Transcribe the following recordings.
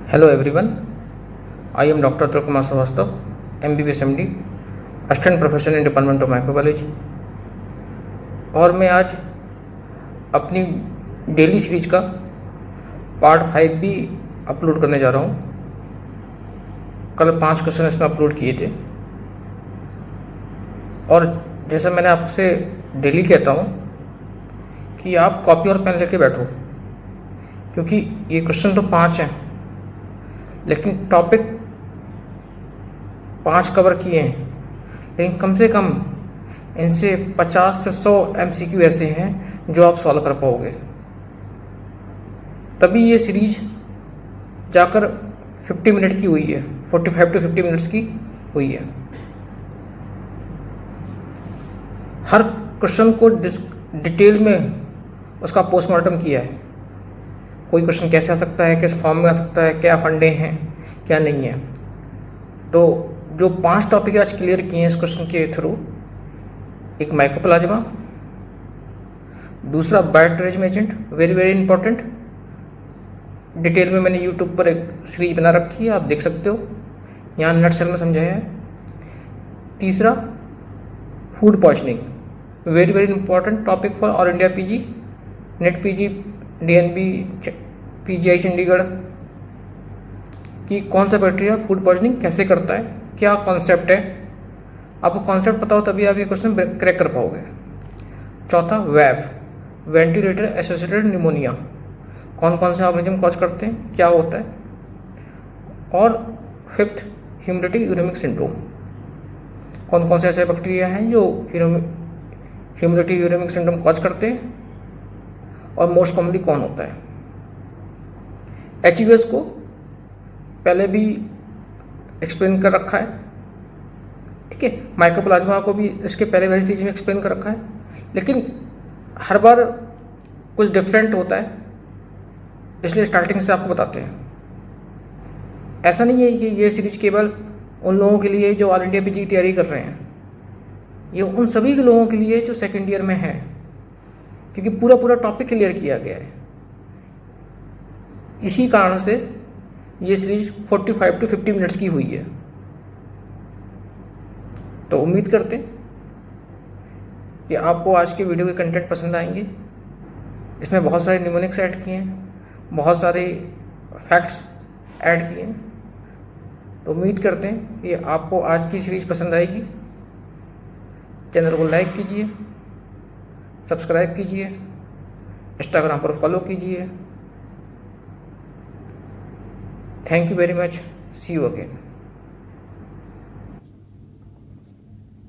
Hello everyone, I am Dr. Atul Kumar Srivastava, MBBS MD, assistant professor in department of microbiology. और मैं आज अपनी daily series का part 5 भी upload करने जा रहा हूँ। कल 5 क्वेश्चन इसमें अपलोड किए थे और जैसा मैंने आपसे डेली कहता हूँ कि आप कॉपी और पेन लेके बैठो, क्योंकि ये क्वेश्चन तो 5 हैं लेकिन टॉपिक 5 कवर किए हैं, लेकिन कम से कम इनसे 50 से 100 MCQ ऐसे हैं जो आप सॉल्व कर पाओगे। तभी ये सीरीज जाकर 50 मिनट की हुई है, 45 to 50 मिनट्स की हुई है। हर क्वेश्चन को डिटेल में उसका पोस्टमार्टम किया है। कोई क्वेश्चन कैसे आ सकता है, किस फॉर्म में आ सकता है, क्या फंडे हैं, क्या नहीं है। तो जो 5 टॉपिक आज क्लियर किए हैं इस क्वेश्चन के थ्रू, एक माइकोप्लाज्मा, दूसरा bioterrorism agent, very very important. Detail में मैंने यूट्यूब पर एक सीरीज बना रखी है, आप देख सकते हो, यहाँ नटशेल में समझाया है। तीसरा food poisoning, very very important topic for all India PG, net PG, DNB, PGI Chandigarh कि कौन सा बैक्टीरिया फूड पॉइजनिंग कैसे करता है, क्या कॉन्सेप्ट है। आपको कॉन्सेप्ट पता हो तभी आप ये क्वेश्चन क्रैक कर पाओगे। चौथा वैव, वेंटिलेटर एसोसिएटेड निमोनिया, कौन कौन से ऑर्गेनिज्म कॉज करते हैं, क्या होता है। और फिफ्थ हेमोरेटिक यूरेमिक सिंड्रोम, कौन कौन से ऐसे बैक्टीरिया हैं जो हेमोरेटिक यूरेमिक सिंड्रोम कॉज करते हैं और मोस्ट कॉमनली कौन होता है। HUS को पहले भी एक्सप्लेन कर रखा है, ठीक है। माइकोप्लाज्मा को भी इसके पहले वाली सीरीज में एक्सप्लेन कर रखा है, लेकिन हर बार कुछ डिफरेंट होता है, इसलिए स्टार्टिंग से आपको बताते हैं। ऐसा नहीं है कि ये सीरीज केवल उन लोगों के लिए जो ऑल इंडिया पीजी की तैयारी कर रहे हैं, ये उन सभी के लोगों के लिए जो सेकेंड ईयर में है, क्योंकि पूरा पूरा टॉपिक क्लियर किया गया है। इसी कारण से ये सीरीज 45 to 50 मिनट्स की हुई है। तो उम्मीद करते हैं कि आपको आज के वीडियो के कंटेंट पसंद आएंगे। इसमें बहुत सारे निमोनिक्स ऐड किए हैं, बहुत सारे फैक्ट्स ऐड किए हैं। तो उम्मीद करते हैं कि आपको आज की सीरीज पसंद आएगी। चैनल को लाइक कीजिए, सब्सक्राइब कीजिए, इंस्टाग्राम पर फॉलो कीजिए। Thank you very much, see you again.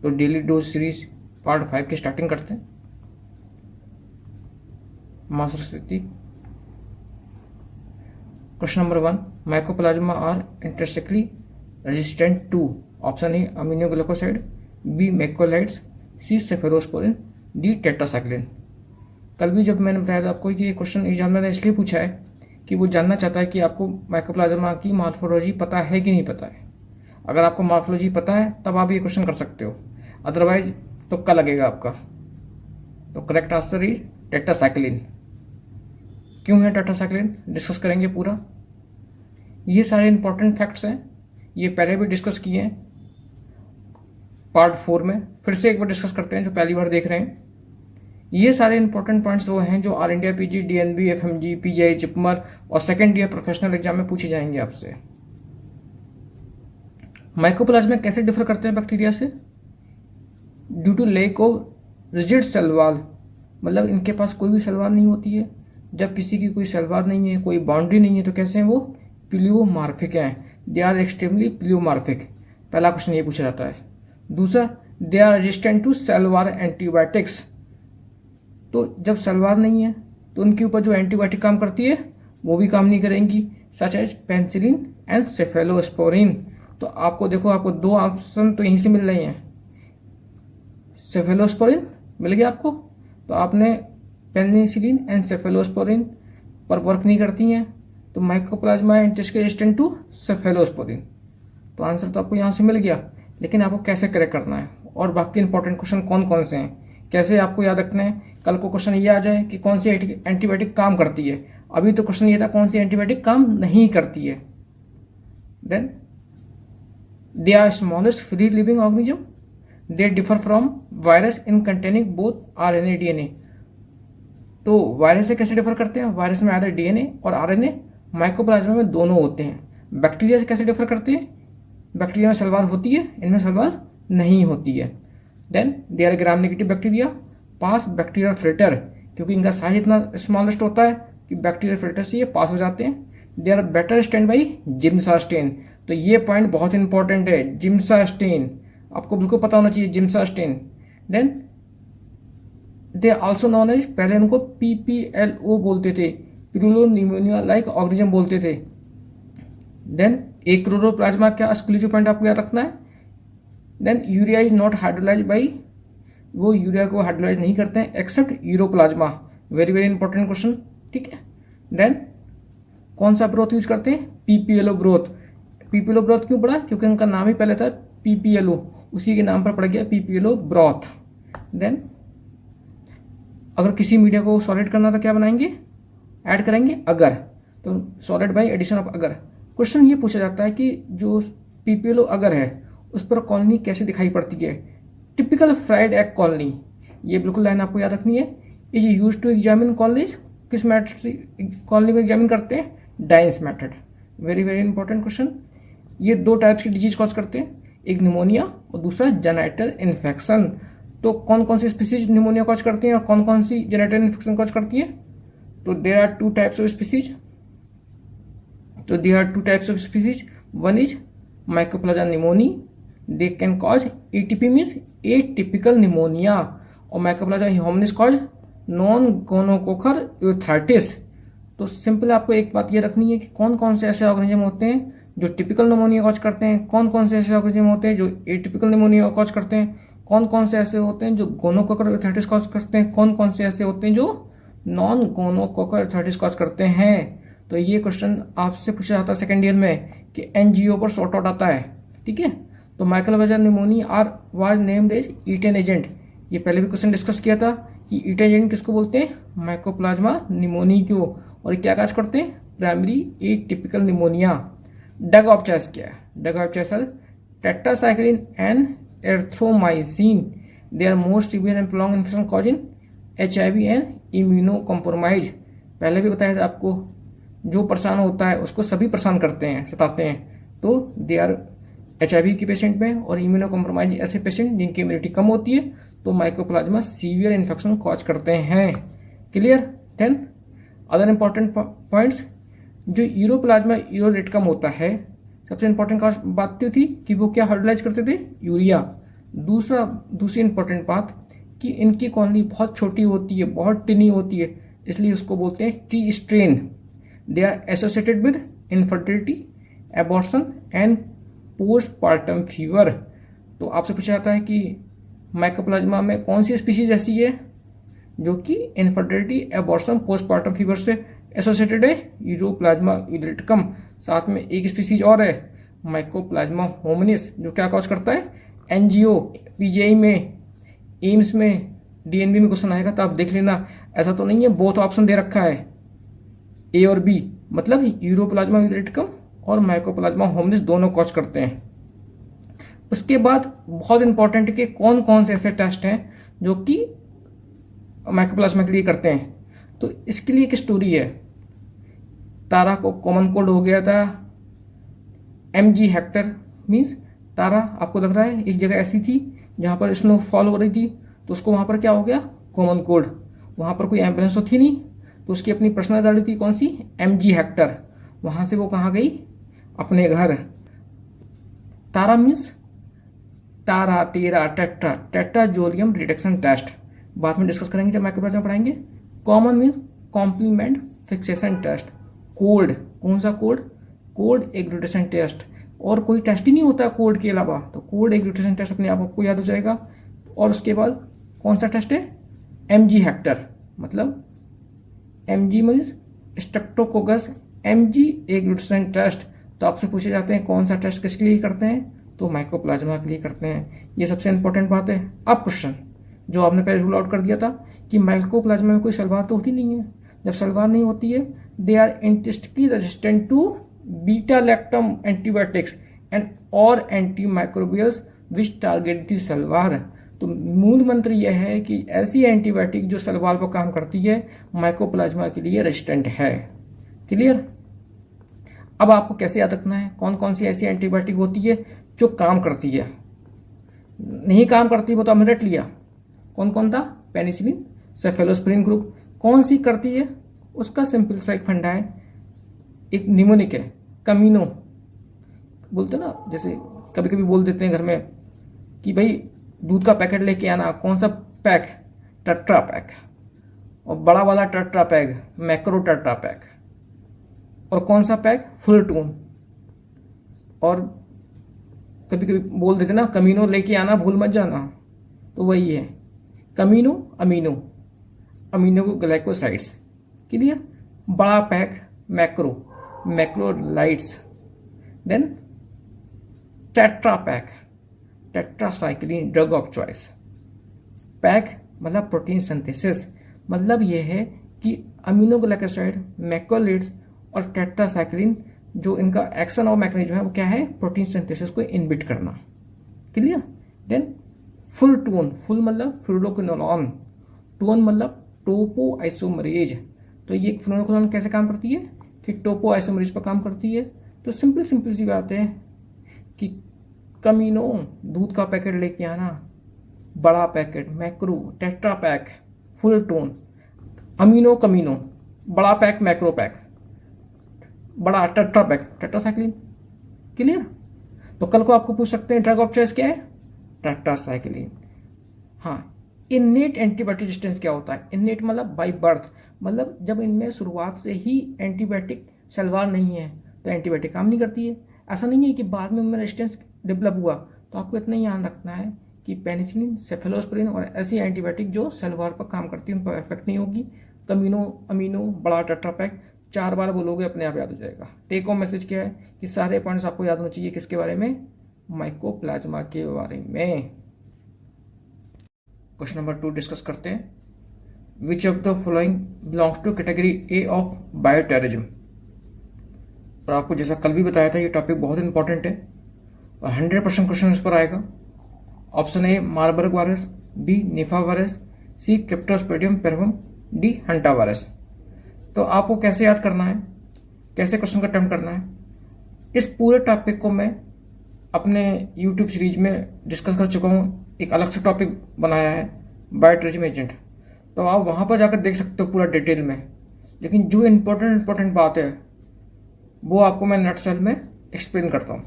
तो डेली डोज सीरीज पार्ट 5 की स्टार्टिंग करते हैं। मास्टर स्थिति, question number 1, mycoplasma are intrinsically resistant to, option A aminoglycoside, B macrolides, C cephalosporin, D tetracycline. कल भी जब मैंने बताया था आपको कि ये क्वेश्चन एग्जामिनर ने इसलिए पूछा है कि वो जानना चाहता है कि आपको माइकोप्लाज्मा की मॉर्फोलॉजी पता है कि नहीं पता है। अगर आपको मॉर्फोलॉजी पता है तब आप ये क्वेश्चन कर सकते हो, अदरवाइज तुक्का लगेगा आपका। तो करेक्ट आंसर इज टेट्रासाइक्लिन। क्यों है टेट्रासाइक्लिन, डिस्कस करेंगे पूरा। ये सारे इंपॉर्टेंट फैक्ट्स हैं, ये पहले भी डिस्कस किए हैं पार्ट 4 में, फिर से एक बार डिस्कस करते हैं जो पहली बार देख रहे हैं। ये सारे इंपॉर्टेंट पॉइंट्स वो हैं जो all India PG, DNB, FMG, PGI, JIPMER और सेकेंड ईयर प्रोफेशनल एग्जाम में पूछे जाएंगे आपसे। माइकोप्लाज्मा कैसे डिफर करते हैं बैक्टीरिया से? Due to lack of rigid cell wall, मतलब इनके पास कोई भी सेल वॉल नहीं होती है। जब किसी की कोई सेल वॉल नहीं है, कोई बाउंड्री नहीं है, तो कैसे हैं वो? प्लियोमार्फिक हैं, दे आर एक्सट्रीमली प्लियोमार्फिक। पहला क्वेश्चन ये पूछा जाता है। दूसरा, they are resistant to cell wall antibiotics. तो जब सेल वॉल नहीं है तो उनके ऊपर जो एंटीबायोटिक काम करती है वो भी काम नहीं करेंगी, such as penicillin and cephalosporin. तो आपको देखो, आपको 2 ऑप्शन तो यहीं से मिल रहे हैं। सेफेलोस्पोरिन मिल गया आपको, तो आपने पेनिसिलिन एंड सेफेलोस्पोरिन पर वर्क नहीं करती हैं, तो mycoplasma intrinsically resistant to cephalosporin. तो आंसर तो आपको यहाँ से मिल गया, लेकिन आपको कैसे करेक्ट करना है और बाकी इंपॉर्टेंट क्वेश्चन कौन कौन से हैं, कैसे आपको याद रखना है। कल को क्वेश्चन ये आ जाए कि कौन सी एंटीबायोटिक काम करती है, अभी तो क्वेश्चन ये था कौन सी एंटीबायोटिक काम नहीं करती है। Then they are smallest free living organism, they differ from virus in containing both RNA DNA. तो वायरस से कैसे डिफर करते हैं? वायरस में आधे डीएनए और आरएनए, माइकोप्लाज्मा में दोनों होते हैं। बैक्टीरिया से कैसे डिफर करते हैं? बैक्टीरिया में सलवार होती है, इनमें सलवार नहीं होती है। Then they are gram negative bacteria pass bacterial filter, क्योंकि इनका साइज इतना स्मॉलेस्ट होता है कि बैक्टीरियल फिल्टर से ये पास हो जाते हैं। They are better stain by Giemsa stain. तो ये पॉइंट बहुत इंपॉर्टेंट है, जिम्सा स्टेन आपको बिल्कुल पता होना चाहिए, Giemsa stain. Then they also known as, पहले इनको PPLO बोलते थे, पिरुलो निमोनिया लाइक ऑर्गेनिज्म बोलते थे। देन एक क्लोरोप्लाज्मा क्या एक्सक्लूसिव पॉइंट आपको याद रखना है। Then urea is not hydrolyse by, वो यूरिया को हाइड्रोलाइज नहीं करते हैं except Ureaplasma. Very very important question, ठीक है। देन कौन सा ब्रोथ यूज करते हैं? PPLO broth. PPLO ब्रोथ क्यों पड़ा? क्योंकि उनका नाम ही पहले था PPLO, उसी के नाम पर पड़ गया PPLO ब्रोथ। देन अगर किसी मीडिया को सॉलिड करना था क्या बनाएंगे? ऐड करेंगे अगर, तो सॉलिड बाई एडिशन ऑफ अगर। क्वेश्चन ये पूछा जाता है कि जो PPLO अगर है उस पर कॉलोनी कैसे दिखाई पड़ती है? टिपिकल फ्राइड एग कॉलोनी, ये बिल्कुल लाइन आपको याद रखनी है। Is use to examine colonies, किस मेथड से कॉलोनी को एग्जामिन करते हैं? Dienes method. Very very important question. ये दो टाइप्स की डिजीज कॉज करते हैं, एक निमोनिया और दूसरा जेनेटल इन्फेक्शन। तो कौन कौन सी स्पीसीज निमोनिया कॉज करती हैं और कौन कौन सी जेनेटल इन्फेक्शन कॉज करती है? तो there are two types of species. तो there are two types of species. One is Mycoplasma pneumoniae, they can cause ATP means atypical pneumonia, और Mycoplasma hominis cause non gonococcal यूथाइटिस। तो simple आपको एक बात ये रखनी है कि कौन कौन से ऐसे ऑर्गेनिज्म होते हैं जो टिपिकल निमोनिया कॉज करते हैं, कौन कौन से ऐसे ऑर्गेनिज्म होते हैं जो एटिपिकल निमोनिया कॉज करते हैं, कौन कौन से ऐसे होते हैं जो गोनोकोकर यूथाइटिस कॉज करते हैं, कौन कौन से ऐसे होते हैं जो नॉन गोनोकोकर यूथाइटिस कॉज करते हैं। तो ये क्वेश्चन आपसे पूछा जाता है सेकेंड ईयर में कि NGO पर सॉर्ट आउट आता है, ठीक है। तो mycoplasma pneumoniae are was named as Eaton agent. ये पहले भी क्वेश्चन डिस्कस किया था कि ईटेन एजेंट किसको बोलते हैं? माइकोप्लाज्मा निमोनी को। और क्या काज करते हैं? Primary atypical pneumonia. Drug of choice क्या है? Drug of choice tetracycline and erythromycin. They are most severe and prolong infection causing HIV and immuno compromise. पहले भी बताया था आपको, जो परेशान होता है उसको सभी परेशान करते हैं, सताते हैं। तो दे आर HIV के पेशेंट में और इम्यूनो कॉम्प्रोमाइज ऐसे पेशेंट जिनकी इम्यूनिटी कम होती है, तो माइकोप्लाज्मा सीवियर इन्फेक्शन कॉज करते हैं। Clear. Then other important points, जो यूरोप्लाज्मा यूरोलिटिकम होता है, सबसे इंपॉर्टेंट बात थी कि वो क्या हाइड्रोलाइज करते थे? यूरिया। दूसरी इंपॉर्टेंट बात कि इनकी कॉलोनी बहुत छोटी होती है, बहुत टिनी होती है, इसलिए उसको बोलते हैं T strain. They are associated with infertility, abortion and postpartum fever. तो आपसे पूछा जाता है कि माइकोप्लाज्मा में कौन सी स्पीशीज ऐसी है जो कि इनफर्टिलिटी, एबॉर्शन, पोस्टपार्टम फीवर से एसोसिएटेड है? यूरोप्लाज्मा यूरोलिटिकम। साथ में एक स्पीशीज और है माइकोप्लाज्मा होमिनिस, जो क्या कॉज करता है? NGO, PGI में, एम्स में, DNB में क्वेश्चन आएगा तो आप देख लेना। ऐसा तो नहीं है, बोथ ऑप्शन दे रखा है A और B, मतलब यूरोप्लाज्मा यूरोलिटिकम और माइकोप्लाज्मा होमिनिस दोनों कॉज करते हैं। उसके बाद बहुत इंपॉर्टेंट कि कौन कौन से ऐसे टेस्ट हैं जो कि माइकोप्लाज्मा के लिए करते हैं। तो इसके लिए एक स्टोरी है। तारा को कॉमन कोल्ड हो गया था, MG हेक्टर मीन्स तारा, आपको लग रहा है एक जगह ऐसी थी जहां पर स्नोफॉल हो रही थी, तो उसको वहां पर क्या हो गया? Common cold. वहां पर कोई एम्बुलेंस तो थी नहीं, तो उसकी अपनी पर्सनल गाड़ी थी, कौन सी? MG Hector. वहां से वो कहाँ गई? अपने घर। तारा मीन्स तारा, तेरा, टेट्रा, टेट्राजोलियम रिडक्शन टेस्ट बाद में डिस्कस करेंगे जब माइक्रोप्लाज्मा पढ़ाएंगे। Common means complement fixation test. Cold, कौन सा कोल्ड? Cold एग्लूटेशन test. और कोई टेस्ट ही नहीं होता कोल्ड के अलावा, तो कोल्ड एग्लूटेशन टेस्ट अपने आप आपको याद हो जाएगा। और उसके बाद कौन सा टेस्ट है? MG हेक्टर, मतलब MG means Streptococcus MG agglutination test. तो आपसे पूछे जाते हैं कौन सा टेस्ट किसके लिए करते हैं? तो माइकोप्लाज्मा के लिए करते हैं। ये सबसे इंपॉर्टेंट बात है। अब क्वेश्चन जो आपने पहले रूल आउट कर दिया था कि माइकोप्लाज्मा में कोई सलवार तो होती नहीं है। जब सलवार नहीं होती है, they are intrinsically resistant to beta lactam antibiotics and और antimicrobials which target the cell wall. तो मूल मंत्र यह है कि ऐसी एंटीबायोटिक जो सलवार पर काम करती है माइकोप्लाज्मा के लिए रेजिस्टेंट है। क्लियर। अब आपको कैसे याद रखना है कौन कौन सी ऐसी एंटीबायोटिक होती है जो काम करती है, नहीं काम करती वो तो हमने रट लिया। कौन कौन था? Penicillin, cephalosporin group. कौन सी करती है उसका सिंपल सा एक फंडा है, एक निमोनिक है, कमीनो बोलते ना, जैसे कभी कभी बोल देते हैं घर में कि भाई दूध का पैकेट लेके आना। कौन सा पैक? Tetra pack. और बड़ा वाला tetra pack macro tetra pack. और कौन सा पैक? Full twin. और कभी कभी बोल देते ना कमीनो लेके आना, भूल मत जाना। तो वही है कमीनो, अमीनो, अमीनो ग्लाइकोसाइड्स। क्लियर। बड़ा pack macro, macrolides. Then tetra pack, tetracycline drug of choice. Pack मतलब प्रोटीन सिंथेसिस, मतलब यह है कि अमीनोग्लाइकोसाइड, मैक्रोलाइट्स और टेट्रासाइक्लिन जो इनका एक्शन और मैकेनिज्म है वो क्या है? प्रोटीन सिंथेसिस को इनहिबिट करना। Clear. Then full tone, full मतलब फ्लूरोक्विनोलोन, टोन मतलब टोपो आइसोमरेज। तो ये फ्लूरोक्विनोलोन कैसे काम करती है? कि टोपो आइसोमरेज पर काम करती है। तो सिंपल सी बात है कि कमीनो दूध का पैकेट लेके आना, बड़ा packet macro, tetra pack, full tone, amino कमीनो, बड़ा पैक मैक्रो पैक, बड़ा टेट्रा पैक टेट्रासाइक्लिन। क्लियर। तो कल को आपको पूछ सकते हैं ड्रग ऑफ चॉइस क्या है? टेट्रासाइक्लिन। हाँ। इन्नेट एंटीबायोटिक रेजिस्टेंस क्या होता है? इन्नेट मतलब बाय बर्थ, मतलब जब इनमें शुरुआत से ही एंटीबायोटिक सलवार नहीं है तो एंटीबायोटिक काम नहीं करती है। ऐसा नहीं है कि बाद में उनमें रेजिस्टेंस डेवलप हुआ। तो आपको इतना ही ध्यान रखना है कि पेनिसिलिन, सेफेलोस्प्रिन और ऐसी एंटीबायोटिक जो सलवार पर काम करती है उन पर इफेक्ट नहीं होगी। कमीनो, अमीनो, बड़ा टेट्रा पैक 4 बार बोलोगे अपने आप याद हो जाएगा। टेक होम मैसेज क्या है कि सारे पॉइंट्स आपको याद होने चाहिए। किसके बारे में? माइकोप्लाज्मा के बारे में। क्वेश्चन नंबर 2 डिस्कस करते हैं। Which of the following belongs to category A of bioterrorism. और आपको जैसा कल भी बताया था ये टॉपिक बहुत इंपॉर्टेंट है और 100% क्वेश्चन इस पर आएगा। Option A Marburg virus, B Nipah virus, C cryptosporidium parvum, D hanta virus. तो आपको कैसे याद करना है, कैसे क्वेश्चन का अटेम्प्ट करना है, इस पूरे टॉपिक को मैं अपने यूट्यूब सीरीज में डिस्कस कर चुका हूँ। एक अलग से टॉपिक बनाया है बायोटेररिज्म एजेंट, तो आप वहाँ पर जाकर देख सकते हो पूरा डिटेल में। लेकिन जो इम्पोर्टेंट बात है वो आपको मैं नटसेल में एक्सप्लेन करता हूँ।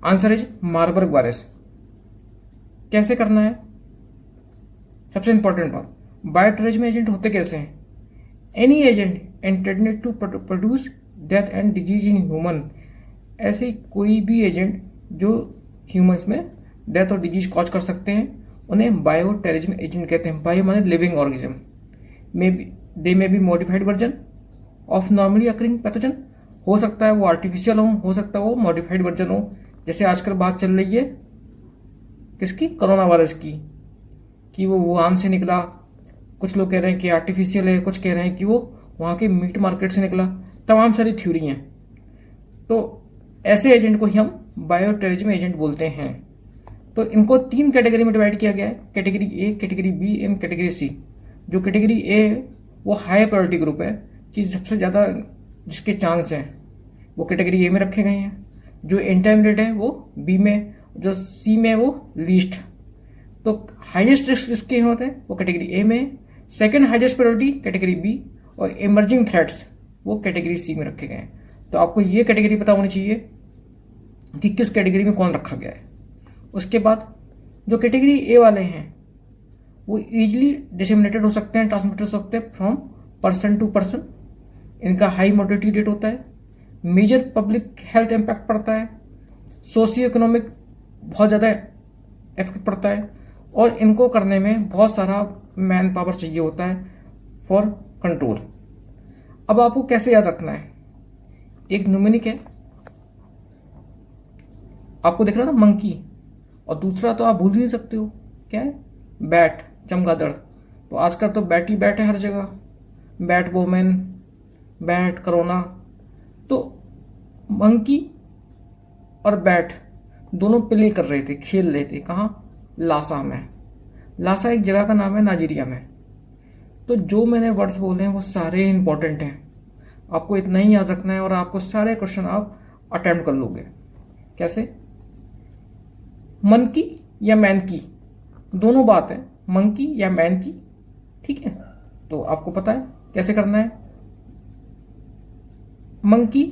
Answer is Marburg virus. कैसे करना है? सबसे इंपॉर्टेंट बात, बायोटेररिज्म एजेंट होते कैसे हैं? Any agent intended to produce death and disease in human. ऐसे कोई भी एजेंट जो ह्यूमंस में डेथ और डिजीज कॉज कर सकते हैं उन्हें बायोटेररिज्म एजेंट कहते हैं। बायो माने living organism. They may be modified version of normally occurring pathogen. हो सकता है वो आर्टिफिशियल हो सकता है वो मॉडिफाइड वर्जन हो। जैसे आजकल बात चल रही है किसकी? कोरोना वायरस की, कि वो वुहान से निकला। कुछ लोग कह रहे हैं कि आर्टिफिशियल है, कुछ कह रहे हैं कि वो वहाँ के मीट मार्केट से निकला। तमाम सारी थ्योरी हैं। तो ऐसे एजेंट को ही हम बायोटेररिज्म एजेंट बोलते हैं। तो इनको 3 कैटेगरी में डिवाइड किया गया है, category A, category B and category C. जो कैटेगरी ए है वो हाई प्रायोरिटी ग्रुप है कि सबसे ज़्यादा जिसके चांस हैं वो कैटेगरी ए में रखे गए हैं। जो इंटरमीडिएट है वो बी में, जो सी में वो लीस्ट। तो हाईएस्ट रिस्क जिसके होते हैं वो कैटेगरी ए में, second highest priority category B और इमर्जिंग थ्रेट्स वो कैटेगरी सी में रखे गए हैं। तो आपको ये कैटेगरी पता होनी चाहिए कि किस कैटेगरी में कौन रखा गया है। उसके बाद जो कैटेगरी ए वाले हैं वो इजीली डिसेमिनेटेड हो सकते हैं, ट्रांसमिटेड हो सकते हैं फ्रॉम पर्सन टू पर्सन। इनका हाई मोर्टेलिटी रेट होता है, मेजर पब्लिक हेल्थ इम्पैक्ट पड़ता है, सोशियो इकोनॉमिक बहुत ज़्यादा इफेक्ट पड़ता है और इनको करने में बहुत सारा मैन पावर चाहिए होता है फॉर कंट्रोल। अब आपको कैसे याद रखना है? एक न्यूमेनिक है, आपको दिख रहा ना मंकी, और दूसरा तो आप भूल ही नहीं सकते हो, क्या है? बैट, चमगादड़। तो आजकल तो बैट ही बैट है हर जगह। बैट वोमेन, बैट कोरोना, तो मंकी और बैट दोनों प्ले कर रहे थे, खेल रहे थे। कहाँ? लासा में। लासा एक जगह का नाम है नाइजीरिया में। तो जो मैंने वर्ड्स बोले हैं वो सारे इंपॉर्टेंट हैं, आपको इतना ही याद रखना है और आपको सारे क्वेश्चन आप अटेम्प्ट कर लोगे। कैसे? मंकी या मैन की, दोनों बात है, मंकी या मैन की। ठीक है, तो आपको पता है कैसे करना है। मंकी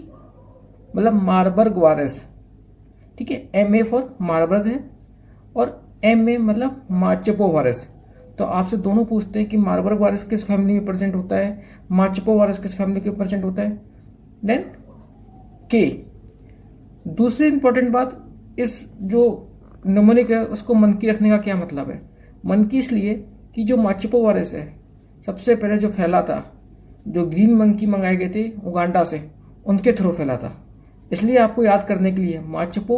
मतलब मार्बर्ग वायरस, ठीक है, एम ए फॉर मार्बर्ग है और एम ए मतलब मार्चेपो वायरस। तो आपसे दोनों पूछते हैं कि मार्बर्ग वायरस किस फैमिली में प्रेजेंट होता है, मार्चेपो वायरस किस फैमिली के प्रेजेंट होता है। देन के दूसरी इंपॉर्टेंट बात, इस जो निमोनिक है उसको मनकी रखने का क्या मतलब है। मनकी इसलिए कि जो मार्चेपो वायरस है सबसे पहले जो फैला था, जो ग्रीन मंकी मंगाए गए थे उगांडा से, उनके थ्रू फैला था। इसलिए आपको याद करने के लिए मार्चेपो,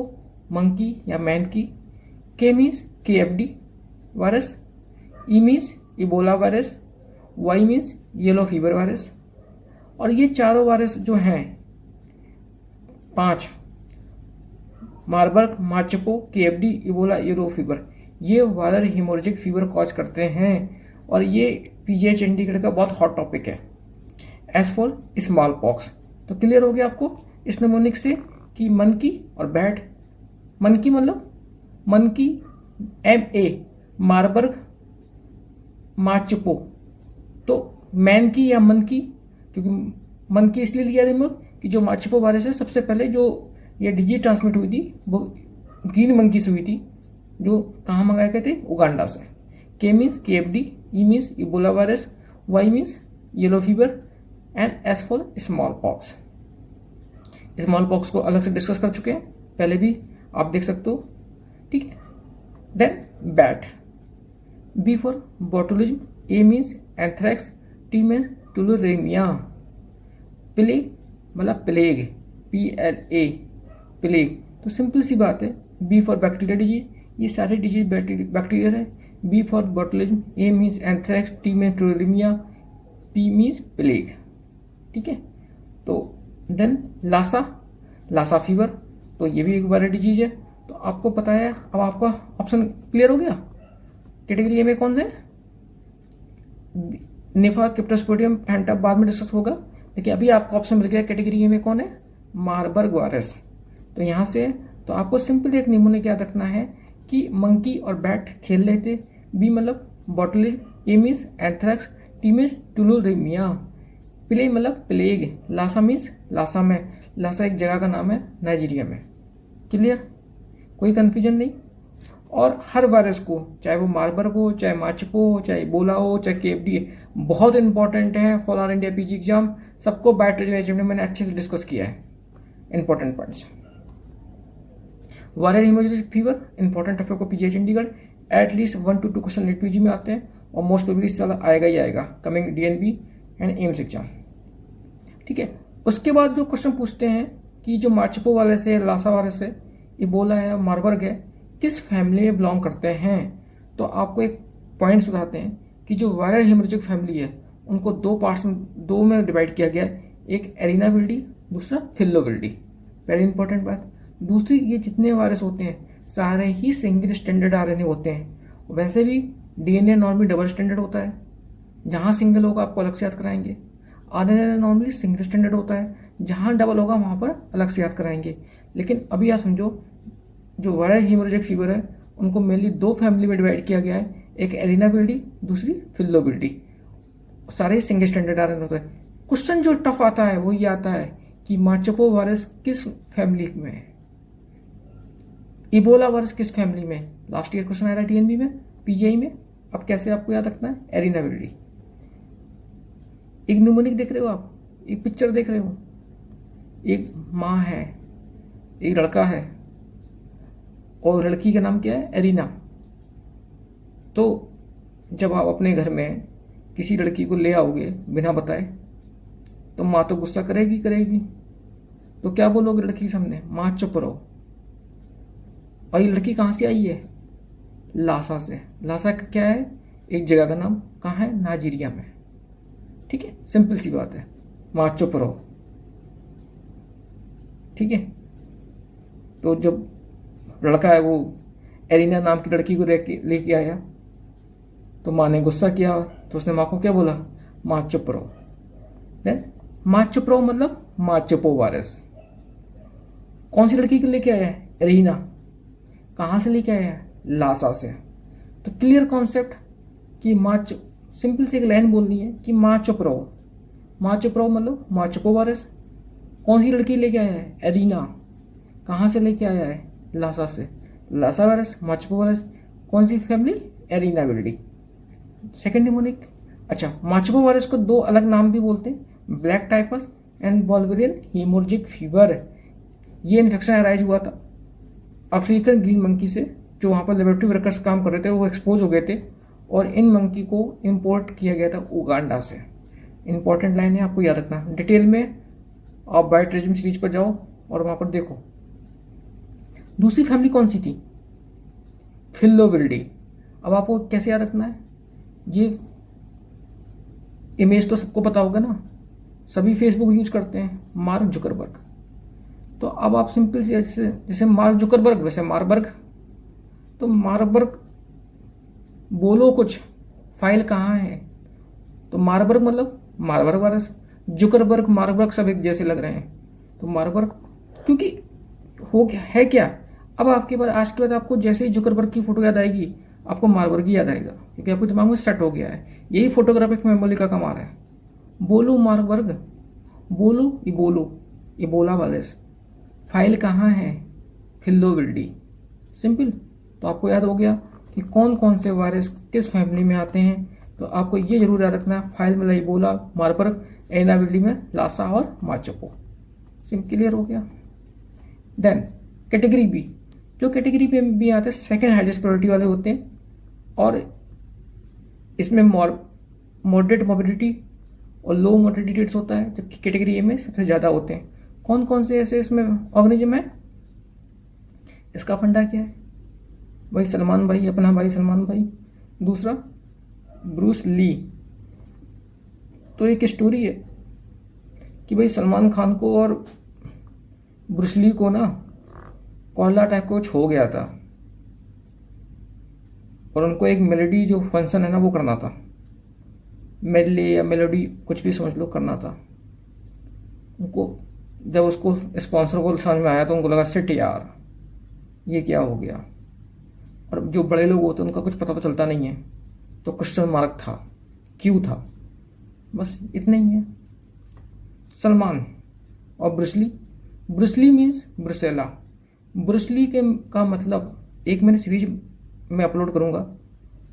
मंकी या मैनकी। K means KFD virus, E means Ebola virus, Y means yellow fever virus. और ये चारों वायरस जो हैं 5, Marburg, Machupo, KFD, Ebola, yellow fever, ये वायरल हेमोरेजिक फीवर कॉज करते हैं और ये PGI चंडीगढ़ का बहुत हॉट टॉपिक है। As for small pox. तो क्लियर हो गया आपको इस निमोनिक से कि मंकी और बैट। मंकी मतलब मंकी MA, मार्बर्ग, मार्चेपो। तो मैनकी या मनकी, क्योंकि मनकी इसलिए लिया रिमूव कि जो मार्चेपो वायरस है सबसे पहले जो ये डिजीज ट्रांसमिट हुई थी वो ग्रीन मंकी से हुई थी, जो कहाँ मंगाए गए थे, उगांडा से। K means KFD, E means Ebola virus, Y means yellow fever and S for small pox. Small pox को अलग से डिस्कस कर चुके हैं पहले भी, आप देख सकते हो। ठीक है, then bat, B for botulism, A means anthrax, T means tularaemia, plague मतलब प्लेग, PLA प्लेग। तो सिंपल सी बात है, बी फॉर बैक्टीरिया डिजीज, ये सारे डिजीज बैक्टीरिया है। B for botulism, A means anthrax, T means tularaemia, P means plague. ठीक है, तो देन लासा, लासा फीवर, तो ये भी एक वायरल डिजीज है। तो आपको पता है, अब आपका ऑप्शन क्लियर हो गया। कैटेगरी ए में कौन से, निफा, क्रिप्टोस्पोडियम, पैंटा बाद में डिस्कस होगा, लेकिन अभी आपको ऑप्शन मिल गया कैटेगरी ए में कौन है, मार्बर्ग वायरस। तो यहाँ से तो आपको सिंपल एक निमोनिक याद रखना है कि मंकी और बैट खेल रहे थे। बी मतलब botulism, A means anthrax, T means tularaemia, plague मतलब प्लेग, लासा मीन्स लासा में। लासा एक जगह का नाम है नाइजीरिया में। क्लियर, कोई कंफ्यूजन नहीं। और हर वायरस को, चाहे वो मार्बर्ग हो, चाहे मार्चेपो हो, चाहे इबोला हो, चाहे KFD, बहुत इंपॉर्टेंट है for R India PG exam. सबको बैटरी में मैंने अच्छे से डिस्कस किया है important points. Viral haemorrhagic fever important topic को PGI Chandigarh at least 1 to 2 question net PG में आते हैं और मोस्ट प्रोबेबली इस साल आएगा ही आएगा coming DNB and AIIMS exam. ठीक है, उसके बाद जो क्वेश्चन पूछते हैं कि जो मार्चेपो वायरस है, लासा वायरस है, इबोला है, मार्बर्ग है, किस फैमिली में बिलोंग करते हैं। तो आपको एक पॉइंट्स बताते हैं कि जो वायरल हेमोरेजिक फैमिली है उनको दो में डिवाइड किया गया है, एक एरिना विल्डी, दूसरा फिल्लोविल्डी। वेरी इंपॉर्टेंट बात। दूसरी, ये जितने वायरस होते हैं सारे ही सिंगल स्टैंडर्ड RNA होते हैं। वैसे भी DNA नॉर्मली डबल स्टैंडर्ड होता है, जहाँ सिंगल होगा आपको अलग से याद कराएंगे। RNA नॉर्मली सिंगल स्टैंडर्ड होता है, जहाँ डबल होगा वहाँ पर अलग से याद कराएंगे। लेकिन अभी आप समझो, जो वायरल हेमोरेजिक फीवर है उनको मेनली 2 फैमिली में डिवाइड किया गया है, एक एरिना विल्डी, दूसरी फिल्लोविल्डी। सारे ही सिंगल स्टैंडर्ड RNA होता है। क्वेश्चन जो टफ आता है वो ये आता है कि मार्चेपो वायरस किस फैमिली में है, इबोला वायरस किस फैमिली में। लास्ट ईयर क्वेश्चन आया था DNB में, PGI में। अब कैसे आपको याद रखना है, एरिना विल्डी। एक न्यूमोनिक देख रहे हो आप, एक पिक्चर देख रहे हो, एक माँ है, एक लड़का है और लड़की का नाम क्या है, एरिना। तो जब आप अपने घर में किसी लड़की को ले आओगे बिना बताए तो माँ तो गुस्सा करेगी। तो क्या बोलोगे लड़की के सामने, माँ चुप रहो। और ये लड़की कहाँ से आई है, लासा से। लासा का क्या है, एक जगह का नाम, कहाँ है, नाइजीरिया में। ठीक है, सिंपल सी बात है, माँ चुप रहो। ठीक है। तो जब लड़का है वो एरिना नाम की लड़की को लेके आया तो माँ ने गुस्सा किया, तो उसने माँ को क्या बोला, माँ चुप रहो। देन माँ चुप रहो मतलब माँ चुपो वायरस। कौन सी लड़की को लेके आया है, एरिना। कहाँ से लेके आया है, लासा से। तो क्लियर कॉन्सेप्ट कि माँ सिंपल सी एक लाइन बोलनी है कि माँ चुप रहो। माँ चुप रहो मतलब माँ चुपो वायरस। कौन सी लड़की लेके आया है, एरिना। कहाँ से लेके आया है, लासा से। लासा वायरस, माँ चुपो वायरस। कौन सी family, Arenaviridae. Second mnemonic. अच्छा, माचुपो वायरस को दो अलग नाम भी बोलते हैं, black typhus and Bolivian haemorrhagic fever. ये इन्फेक्शन अराइज हुआ था अफ्रीकन ग्रीन मंकी से, जो वहाँ पर लेबोरेटरी वर्कर्स काम कर रहे थे, वो एक्सपोज हो गए थे और इन मंकी को इम्पोर्ट किया गया था उगांडा से। इंपॉर्टेंट लाइन है, आपको याद रखना। डिटेल में आप बाइट रेजिम सीरीज पर जाओ और वहाँ पर देखो। दूसरी फैमिली कौन सी थी, फिल्लोविल्डी। अब आपको कैसे याद रखना है, ये इमेज तो सबको पता होगा ना, सभी फेसबुक यूज करते हैं, मार्क जुकरबर्ग। तो अब आप सिंपल से जैसे मार्क जुकरबर्ग वैसे मारबर्ग। तो मारबर्ग बोलो कुछ, फाइल कहाँ है। तो मारबर्ग मतलब मारबर्ग वायरस। जुकरबर्ग मारबर्ग सब एक जैसे लग रहे हैं, तो मारबर्ग क्योंकि हो क्या है क्या। अब आपके बाद आज के बाद आपको जैसे ही जुकरबर्ग की फोटो याद आएगी आपको मारबर्ग ही याद आएगा, क्योंकि आपके दिमाग में सेट हो गया है। यही फोटोग्राफिक मेमोरी का कमाल है। बोलो मारबर्ग, बोलो इबोला वायरस। फाइल कहाँ है, फिल्लोविल्डी। सिंपल। तो आपको याद हो गया कि कौन कौन से वायरस किस फैमिली में आते हैं। तो आपको ये जरूर याद रखना है, फाइल में इबोला, मारबर्ग, एरिना विल्डी में लासा और माचुपो। सिंपल, क्लियर हो गया। देन कैटेगरी बी, जो कैटेगरी पे भी आते हैं सेकेंड हाईएस्ट प्रायोरिटी वाले होते हैं, और इसमें मॉडरेट मोबिलिटी और लो मोर्टिलिटी रेट्स होता है, जबकि कैटेगरी ए में सबसे ज़्यादा होते हैं। कौन कौन से ऐसे इसमें ऑर्गेनिज्म है, इसका फंडा क्या है, भाई सलमान भाई, अपना भाई सलमान भाई। दूसरा ब्रूस ली। तो एक स्टोरी है कि भाई सलमान खान को और ब्रूस ली को ना कोला टाइप का कुछ हो गया था और उनको एक मेलोडी जो फंक्शन है ना वो करना था, मेडले या मेलोडी कुछ भी समझ लो, करना था उनको। जब उसको स्पॉन्सर को समझ में आया तो उनको लगा सिट यार ये क्या हो गया। और जो बड़े लोग होते हैं उनका कुछ पता तो चलता नहीं है, तो क्वेश्चन मार्क था, क्यों था, बस इतना ही है। सलमान और Bruce Lee. Bruce Lee means Brucella. Bruce Lee के का मतलब एक मैंने सीरीज में अपलोड करूंगा,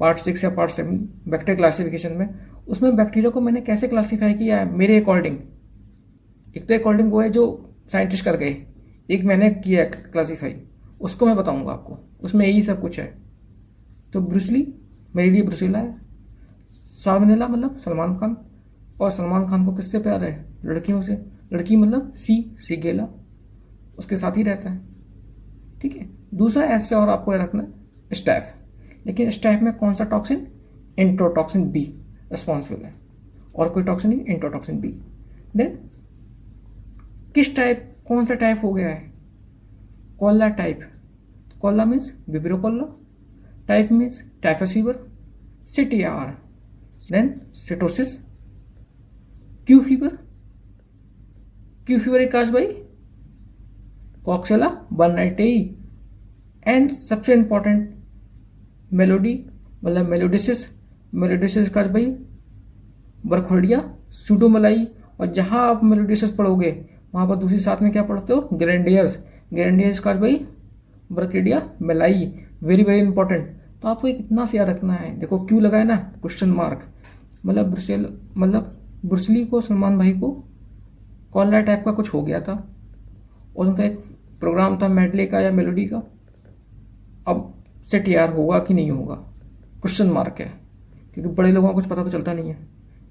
पार्ट 6 या पार्ट 7 बैक्टीरिया क्लासिफिकेशन में। उसमें बैक्टीरिया को मैंने कैसे क्लासीफाई किया है मेरे अकॉर्डिंग। एक तो अकॉर्डिंग वो है जो साइंटिस्ट कर गए, एक मैंने किया है क्लासीफाई, उसको मैं बताऊंगा आपको, उसमें यही सब कुछ है। तो ब्रूसली मेरे लिए ब्रुसेला है। साल्मोनेला मतलब सलमान खान, और सलमान खान को किससे प्यार है, लड़कियों से। लड़की मतलब सीगेला, उसके साथ ही रहता है, ठीक है। दूसरा ऐसे और आपको रखना है स्टैफ, लेकिन स्टैफ में कौन सा टॉक्सिन, इंट्रोटॉक्सिन बी रिस्पॉन्सिबल है, और कोई टॉक्सिन नहीं, इंट्रोटॉक्सिन बी। देन किस टाइप, कौन सा टाइप हो गया है, cholera type. Cholera means Vibrio cholerae, type means typhus fever, सिटीआर, then psittacosis, Q fever. Q fever एक cause by Coxiella burnetii, and सबसे इंपॉर्टेंट मेलोडी मतलब मेलोडिसिस। मेलोडिसिस काज भाई बरखोल्डिया सूडोमलाई, और जहां आप मेलोडिसिस पढ़ोगे वहां पर दूसरी साथ में क्या पढ़ते हो, ग्रेंडियर्स। ग्रेंडियर्स काज भाई बर्किडिया मेलाई, वेरी वेरी इंपॉर्टेंट। तो आपको एक इतना से याद रखना है, देखो क्यों लगा है ना क्वेश्चन मार्क, मतलब ब्रूसली को, सलमान भाई को कॉलरा टाइप का कुछ हो गया था और उनका एक प्रोग्राम था मेडले का या मेलोडी का। अब सेट यार होगा कि नहीं होगा, क्वेश्चन मार्क है, क्योंकि बड़े लोगों को कुछ पता तो चलता नहीं है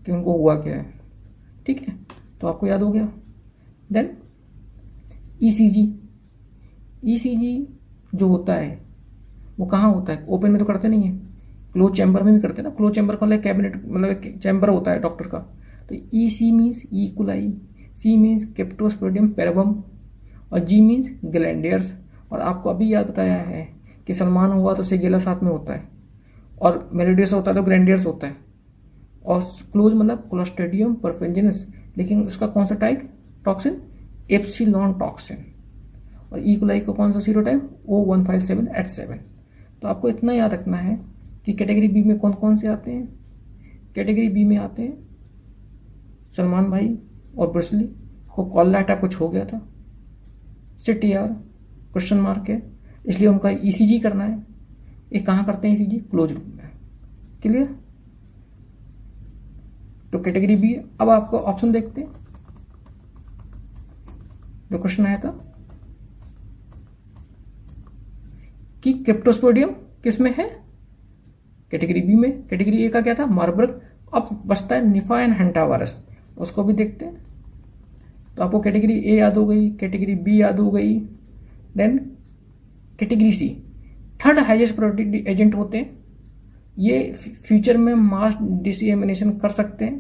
कि उनको हुआ क्या है, ठीक है। तो आपको याद हो गया। Then ECG. ईसीजी जो होता है वो कहाँ होता है, ओपन में तो करते नहीं है, क्लोज चैम्बर में भी करते हैं ना। क्लोज चैम्बर का मतलब कैबिनेट, मतलब एक चैम्बर होता है डॉक्टर का। तो EC means E coli, C means Cryptosporidium parvum, और जी मीन्स ग्लैंडियर्स। और आपको अभी याद बताया है कि सलमान हुआ तो सेगेला साथ में होता है, और मेलोडियस होता है तो ग्रैंडियर्स होता है, और क्लोज मतलब क्लोस्ट्रिडियम परफेंजिनस, लेकिन इसका कौन सा टाइप टॉक्सिन, एप्सिलॉन टॉक्सिन। और इकोलाई का कौन सा सीरोटाइप, O157H7। तो आपको इतना याद रखना है कि कैटेगरी बी में कौन कौन से आते हैं। कैटेगरी बी में आते हैं सलमान भाई और ब्रुसली को कॉलर अटैक कुछ हो गया था, CTR क्वेश्चन मार्क है, इसलिए उनका ECG करना है। ये कहाँ करते हैं ECG, क्लोज रूम में। क्लियर। तो कैटेगरी बी। अब आपको ऑप्शन देखते हैं जो क्वेश्चन आया था कि क्रिप्टोस्पोडियम किस में है, कैटेगरी बी में। कैटेगरी ए का क्या था, मार्बर्ग। अब बचता है निफा एंड हंटा वायरस, उसको भी देखते हैं। तो आपको कैटेगरी ए याद हो गई, कैटेगरी बी याद हो गई, then category C third highest protective agent होते हैं। ये फ्यूचर में मास डिसएमिनेशन कर सकते हैं।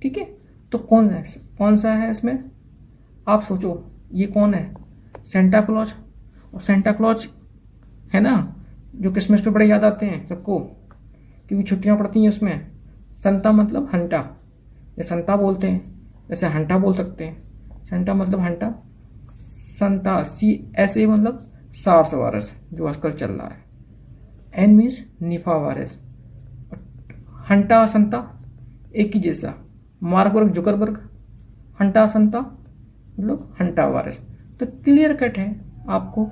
ठीक है, तो कौन सा है इसमें, आप सोचो ये कौन है, सेंटा क्लॉज। और सेंटा क्लॉज है ना जो क्रिसमस पे बड़े याद आते हैं सबको, क्योंकि छुट्टियां पड़ती हैं उसमें। संता मतलब हंटा, ये संता बोलते हैं, जैसे हंटा बोल सकते हैं। सेंटा मतलब हंटा, संता CSA मतलब सार्स वायरस जो आजकल चल रहा है। N means Nipah virus. Hanta संता एक ही जैसा, मार्बर्ग जुकरबर्ग, हंटा संता मतलब हंटा वायरस। तो क्लियर कट है, आपको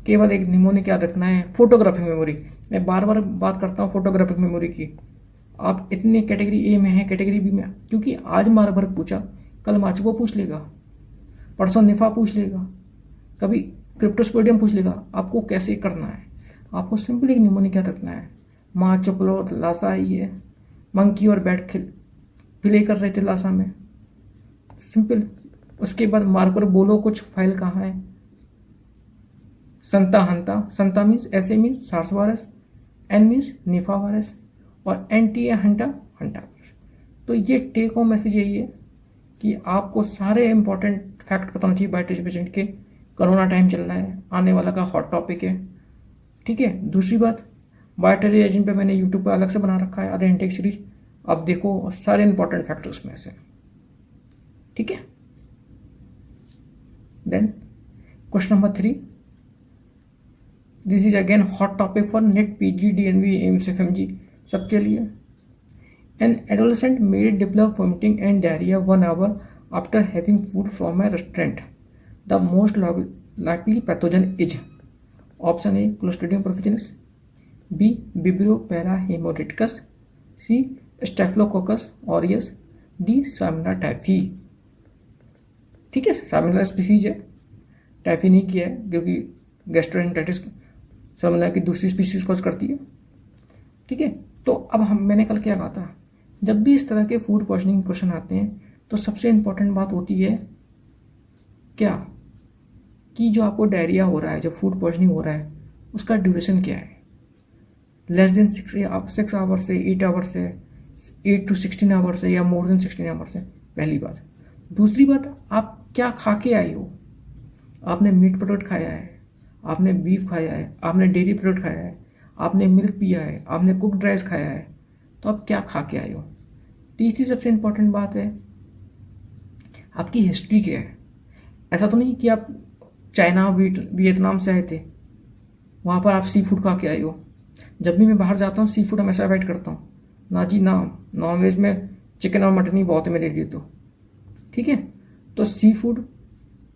केवल एक निमोनिक याद रखना है। फोटोग्राफिक मेमोरी, मैं बार बार बात करता हूँ फोटोग्राफिक मेमोरी की। आप इतनी कैटेगरी ए में है, कैटेगरी बी में, क्योंकि आज मार्बर्ग पूछा, कल माचुको पूछ लेगा, परसों निफा पूछ लेगा, कभी क्रिप्टोस्पोडियम पूछ लेगा। आपको कैसे करना है, आपको सिंपल एक निमोनिक याद रखना है। माचुको लासा ही है, मंकी और बैट प्ले कर रहे थे लासा में, सिंपल। उसके बाद मार्बर्ग बोलो कुछ फाइल कहाँ है, Santa hanta, Santa means S means SARS virus, N means Nipah virus, और NT है हंटा वायरस। तो ये टेक होम मैसेज यही है कि आपको सारे इंपॉर्टेंट फैक्ट पता होना चाहिए बायोटेज पेशेंट के। कोरोना टाइम चल रहा है, आने वाला का हॉट टॉपिक है। ठीक है, दूसरी बात, बायोटेज एजेंट पे मैंने यूट्यूब पे अलग से बना रखा है आधे घंटे की सीरीज, आप देखो सारे इंपॉर्टेंट फैक्ट उसमें से। ठीक है, then question number 3, this is again hot topic for NET, PG, DNV, AIIMS, FMG सबके लिए। An adolescent may develop vomiting and diarrhea 1 hour after having food from a restaurant. The most likely pathogen is option A Clostridium perfringens, B Vibrio parahaemolyticus, C Staphylococcus aureus, D Salmonella typhi। ठीक है, salmonella species है, typhi नहीं किया है क्योंकि gastroenteritis salmonella की दूसरी species cause करती है। ठीक है, तो अब मैंने कल क्या कहा था, जब भी इस तरह के फूड पॉइजनिंग क्वेश्चन आते हैं तो सबसे इंपॉर्टेंट बात होती है क्या, कि जो आपको डायरिया हो रहा है, जो फूड पॉइजनिंग हो रहा है, उसका ड्यूरेशन क्या है, लेस देन 6 आवर्स से 8 आवर्स से 8 to 16 आवर्स से, या मोर देन 16 आवर्स से, पहली बात। दूसरी बात, आप क्या खा के आए हो, आपने मीट प्रोडक्ट खाया है, आपने बीफ खाया है, आपने डेयरी प्रोडक्ट खाया है, आपने मिल्क पिया है, आपने कुकड राइस खाया है, तो आप क्या खा के आए हो। तीसरी सबसे इंपॉर्टेंट बात है आपकी हिस्ट्री क्या है। ऐसा तो नहीं कि आप चाइना वियतनाम से आए थे, वहाँ पर आप सी फूड खा के आए हो। जब भी मैं बाहर जाता हूँ सी फूड हमेशा अवॉइड करता हूँ, ना जी ना, नॉन वेज में चिकन और मटन ही बहुत है मेरे लिए तो। ठीक है, तो सी फूड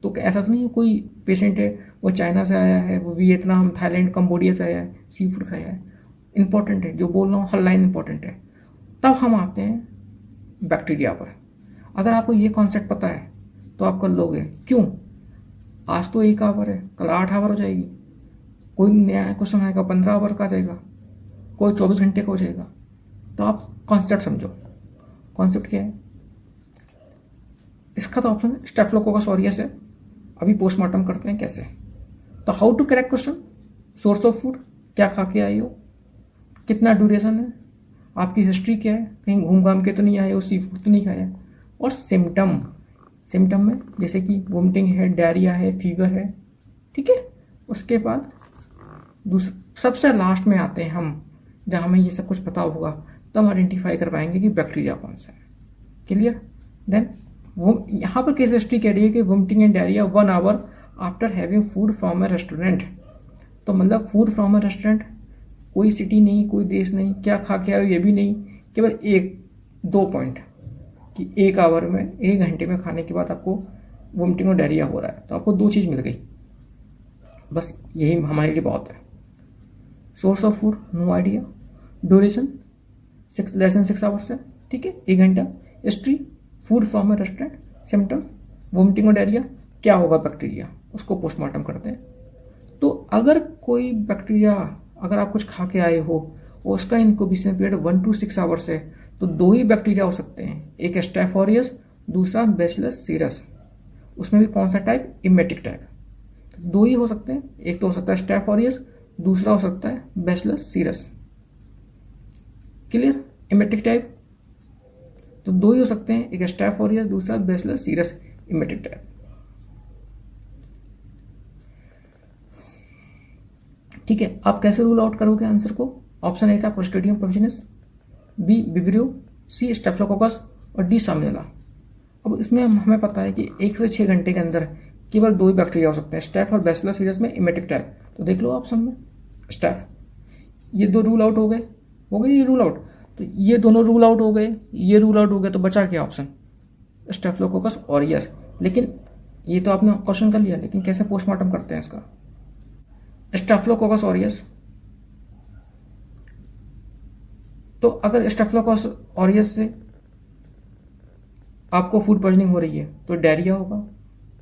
तो ऐसा तो नहीं है कोई पेशेंट है वो चाइना से आया है, वो वियतनाम, थाईलैंड, कंबोडिया से आया है, सी फूड खाया है। इंपॉर्टेंट है जो बोल रहा हूँ, हर लाइन इंपॉर्टेंट है। तब हम आते हैं बैक्टीरिया पर। अगर आपको ये कॉन्सेप्ट पता है तो आप कर लोगे। क्यों, आज तो 1 आवर है, कल 8 आवर हो जाएगी, कोई नया क्वेश्चन आएगा 15 आवर का आ जाएगा, कोई 24 घंटे का हो जाएगा। तो आप कॉन्सेप्ट समझो, कॉन्सेप्ट क्या है इसका। तो ऑप्शन स्टेफिलोकोकस ऑरियस है, अभी पोस्टमार्टम करते हैं कैसे। तो how to correct question, source of food, क्या खा के आई हो, कितना ड्यूरेशन है, आपकी हिस्ट्री क्या है, कहीं घूम घाम के तो नहीं आए हो, सी फूड तो नहीं खाया, और सिम्टम। सिम्टम में, जैसे कि वोमिटिंग है, डायरिया है, फीवर है, ठीक है। उसके बाद सबसे लास्ट में आते हैं हम, जहाँ हमें ये सब कुछ पता होगा, तो हम आइडेंटिफाई कर पाएंगे कि बैक्टीरिया कौन सा है। क्लियर। देन वो यहाँ पर केस हिस्ट्री कह रही है कि vomiting and diarrhoea 1 hour after having food from a restaurant. तो मतलब फूड फ्रॉम ए रेस्टोरेंट, कोई सिटी नहीं, कोई देश नहीं, क्या खा के आए ये भी नहीं, केवल 1-2 पॉइंट कि 1 आवर में, 1 घंटे में खाने के बाद आपको वोमिटिंग और डायरिया हो रहा है, तो आपको 2 चीज़ मिल गई, बस यही हमारे लिए बहुत है। Source of food no idea, duration less than 6 hours है, ठीक है, 1 घंटा। History food from a restaurant, symptom vomiting और डायरिया, क्या होगा बैक्टीरिया, उसको पोस्टमार्टम करते हैं। तो अगर कोई बैक्टीरिया, अगर आप कुछ खा के आए हो और उसका इंक्यूबेशन पीरियड 1 to 6 आवर्स है, तो 2 ही बैक्टीरिया हो सकते हैं, एक स्टैफ ऑरियस, दूसरा बैसिलस सीरस। उसमें भी कौन सा टाइप, इमेटिक टाइप। 2 ही हो सकते हैं, एक तो हो सकता है स्टैफ ऑरियस, दूसरा हो सकता है bacillus cereus. Clear. Emetic type तो 2 ही हो सकते हैं, एक स्टैफ ऑरियस, दूसरा बैसिलस सीरस इमेटिक टाइप। ठीक है, आप कैसे रूल आउट करोगे आंसर को? ऑप्शन ए था clostridium perfringens, B vibrio, C staphylococcus और डी साल्मोनेला। अब इसमें हमें पता है कि 1 से 6 घंटे के अंदर केवल 2 ही बैक्टीरिया हो सकते हैं, स्टैफ और बैसिलस सीरस में इमेटिक टाइप। तो देख लो ऑप्शन में स्टैफ। ये 2 रूल आउट हो गए ये रूल आउट, तो ये दोनों रूल आउट हो गए, ये रूल आउट हो गए, तो बचा क्या ऑप्शन, स्टेफिलोकोकस ऑरियस। लेकिन ये तो आपने क्वेश्चन कर लिया, लेकिन कैसे पोस्टमार्टम करते हैं इसका? स्टेफिलोकोकस ऑरियस, तो अगर स्टेफिलोकोकस ऑरियस से आपको फूड पॉइजनिंग हो रही है तो डायरिया होगा,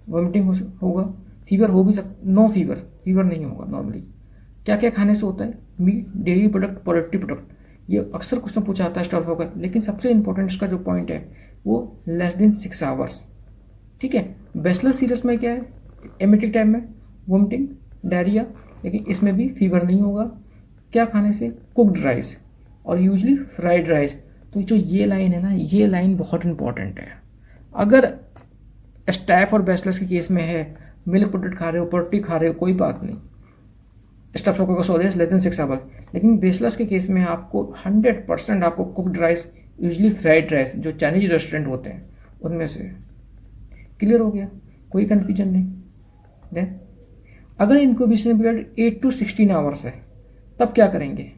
वोमिटिंग होगा, फीवर हो भी नो फीवर नहीं होगा नॉर्मली। क्या क्या खाने से होता है? Meat, dairy product, poultry product. ये अक्सर क्वेश्चन पूछा जाता है स्टेफिलोकोकस, लेकिन सबसे इंपॉर्टेंट इसका जो पॉइंट है वो लेस देन 6 आवर्स, ठीक है। बैसिलस सीरस में क्या है, एमेटिक टाइम में वोमिटिंग, डायरिया, लेकिन इसमें भी फीवर नहीं होगा। क्या खाने से? कुक्ड राइस और यूजली फ्राइड राइस। तो जो ये लाइन है ना, ये लाइन बहुत इंपॉर्टेंट है। अगर स्टैफ और बैसिलस के केस में है, मिल्क प्रोडक्ट खा रहे हो, पोल्ट्री खा रहे हो, कोई बात नहीं, staphylococcus aureus less than 6 hour. लेकिन बैसिलस के केस में आपको 100% आपको cooked rice, usually fried rice, जो चाइनीज रेस्टोरेंट होते हैं उनमें से। क्लियर हो गया, कोई कन्फ्यूजन नहीं। देन अगर इंक्यूबेशन पीरियड 8 to 16 आवर्स है, तब क्या करेंगे?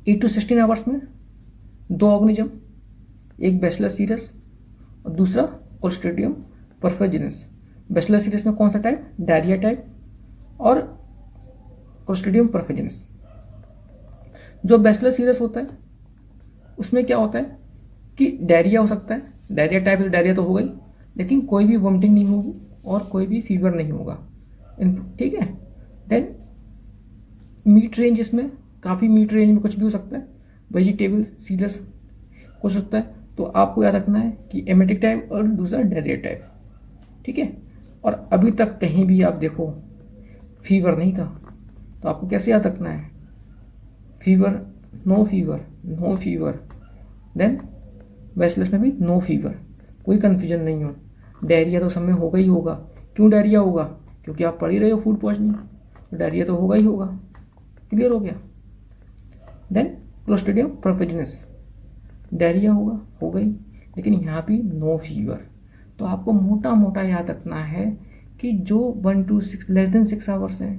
8 to 16 आवर्स में 2 ऑर्गेनिज्म, एक बैसिलस सीरस और दूसरा क्लोस्ट्रीडियम परफेजिनस। बैसिलस सीरस में कौन सा टाइप? डायरिया टाइप, और क्लोस्ट्रीडियम परफेजिनस। जो बैसिलस सीरस होता है उसमें क्या होता है कि डायरिया हो सकता है, डायरिया टाइप, तो डायरिया तो हो गई, लेकिन कोई भी वोमिटिंग नहीं होगी और कोई भी फीवर नहीं होगा, ठीक है। देन मीट रेंज, इसमें काफ़ी मीट रेंज में कुछ भी हो सकता है, वेजिटेबल, सीरस हो सकता है। तो आपको याद रखना है कि एमेटिक टाइप और दूसरा डायरिया टाइप, ठीक है। और अभी तक कहीं भी आप देखो फीवर नहीं था, तो आपको कैसे याद रखना है? Fever, no fever. Then bacillus में भी नो फीवर, कोई कन्फ्यूजन नहीं हो। डायरिया तो सब में होगा ही होगा। क्यों डायरिया होगा? क्योंकि आप पढ़ ही रहे हो फूड पॉइजनिंग, तो डायरिया तो होगा ही होगा। क्लियर हो गया। देन क्लोस्ट्रीडियम परफेजिनस, डायरिया होगा, हो गई, लेकिन यहाँ भी नो फीवर। तो आपको मोटा मोटा याद रखना है कि जो 1 to 6 लेस देन 6 आवर्स हैं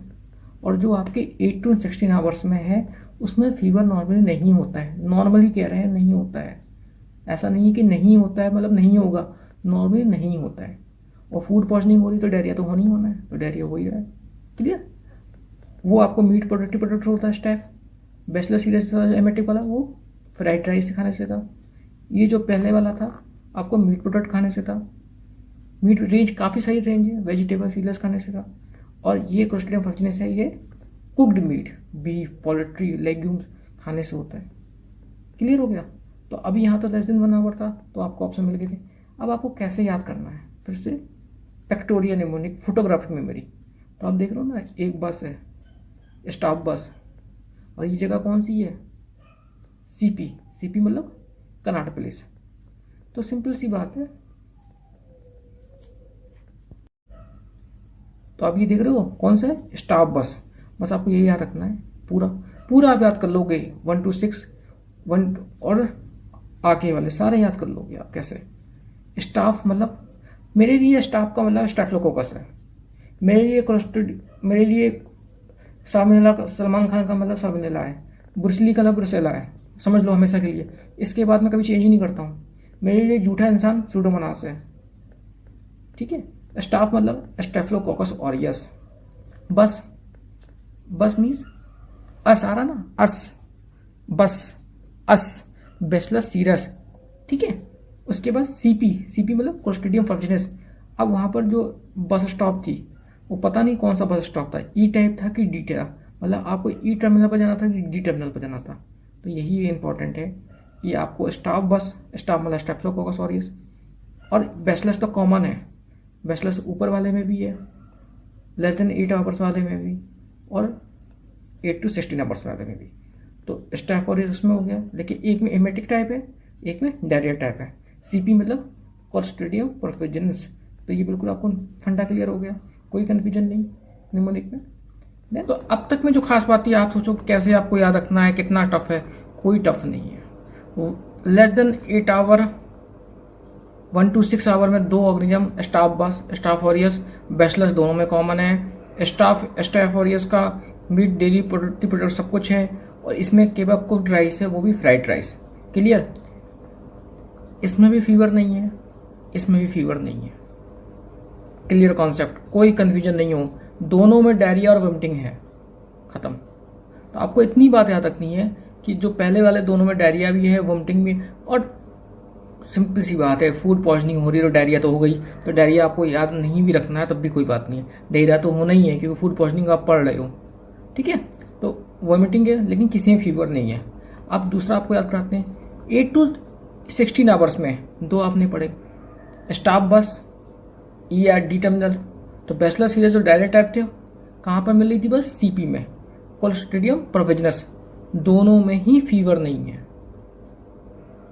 और जो आपके 8 to 16 आवर्स में है, उसमें फीवर नॉर्मली नहीं होता है। नॉर्मली कह रहे हैं, नहीं होता है। ऐसा नहीं है कि नहीं होता है मतलब नहीं होगा, नॉर्मली नहीं होता है। और फूड पॉइजनिंग हो रही तो डायरिया तो होनी ही होना है, तो डायरिया हो ही रहा है। क्लियर। वो आपको मीट प्रोडक्ट होता है स्टैफ, बैसिलस सीरस एमेटिक वाला वो फ्राइड राइस खाने से था। ये जो पहले वाला था आपको मीट प्रोडक्ट खाने से था। मीट रेंज काफ़ी सही रेंज है, वेजिटेबल सीरस खाने से था। और ये क्लोस्ट्रीडियम परफेजिनस है, ये cooked meet, beef, poultry, legumes खाने से होता है। क्लियर हो गया। तो अभी यहाँ तो लेस देन 1 आवर था, तो आपको ऑप्शन मिल गए थे। अब आपको कैसे याद करना है? फिर से पेक्टोरिया निमोनिक फोटोग्राफिक मेमोरी। तो आप देख रहे हो ना, एक बस है, स्टाफ बस, और ये जगह कौन सी है? सीपी मतलब कनॉट प्लेस। तो सिंपल सी बात है, तो आप ये देख रहे हो कौन सा है, स्टाफ बस। बस आपको यही याद रखना है, पूरा पूरा आप याद कर लोगे, 1 to 6 1 और आगे वाले सारे याद कर लोगे आप कैसे। स्टाफ मतलब मेरे लिए स्टाफ का मतलब स्टैफिलोकोकस है। मेरे लिए सलमान खान का मतलब साल्मोनेला है। ब्रूसली का मतलब ब्रुसेला है, समझ लो हमेशा के लिए। इसके बाद मैं कभी चेंज ही नहीं करता हूँ। मेरे लिए झूठा इंसान सूडोमोनास है, ठीक है। स्टाफ मतलब स्टेफिलोकोकस ऑरियस। बस मीन्स अस आ रहा ना, अस, बस, अस, बैसिलस सीरस, ठीक है। उसके बाद सीपी मतलब क्लोस्ट्रिडियम पर्जिनस। अब वहाँ पर जो बस स्टॉप थी वो पता नहीं कौन सा बस स्टॉप था, ई टाइप था कि डी टाइप, मतलब आपको ई टर्मिनल पर जाना था कि डी टर्मिनल पर जाना था। तो यही इंपॉर्टेंट है कि आपको स्टाफ मतलब स्टेफिलोकोकस ऑरियस, और बैसिलस तो कॉमन है। बैसिलस ऊपर वाले में भी है, लेस देन 8 आवर्स वाले में भी, और 8 to 16 आवर्स वाले में भी। तो स्टाफ ऑरियस उसमें हो गया, लेकिन एक में हेमेटिक टाइप है, एक में डायरिया टाइप है। सीपी मतलब क्लोस्ट्रिडियम परफिजन्स। तो ये बिल्कुल आपको फंडा क्लियर हो गया, कोई कंफ्यूजन नहीं निमोनिक में। तो अब तक में जो खास बात थी, आप सोचो कैसे आपको याद रखना है, कितना टफ है। कोई टफ नहीं है। Less than 8 hour 1 to 6 hour में 2 ऑर्गेनिज्म, स्टाफ ऑरियस, बैसिलस दोनों में कॉमन है। स्टाफ ऑरियस का मीट, डेयरी प्रोडक्ट सब कुछ है, और इसमें केवल कुक्ड राइस है, वो भी फ्राइड राइस। क्लियर। इसमें भी फीवर नहीं है, इसमें भी फीवर नहीं है। क्लियर कॉन्सेप्ट, कोई कंफ्यूजन नहीं हो। दोनों में डायरिया और वोमिटिंग है, खत्म। तो आपको इतनी बात याद रखनी है कि जो पहले वाले दोनों में डायरिया भी है, वोमिटिंग भी, और सिंपल सी बात है, फूड पॉइजनिंग हो रही है तो डायरिया तो हो गई। तो डायरिया आपको याद नहीं भी रखना है तब भी कोई बात नहीं है, डायरिया तो होना ही है क्योंकि फूड पॉइजनिंग आप पढ़ रहे हो, ठीक है। तो वोमिटिंग है लेकिन किसी में फीवर नहीं है। अब दूसरा आपको याद कराते हैं, 8 to 16 आवर्स में 2 आपने पढ़े, स्टाफ बस, ई या डी टर्मिनल। तो बैसिलस सीरस जो डायरिया टाइप थे कहाँ पर मिल रही थी, बस सीपी में, क्लोस्ट्रिडियम परफिजनस। दोनों में ही फीवर नहीं है,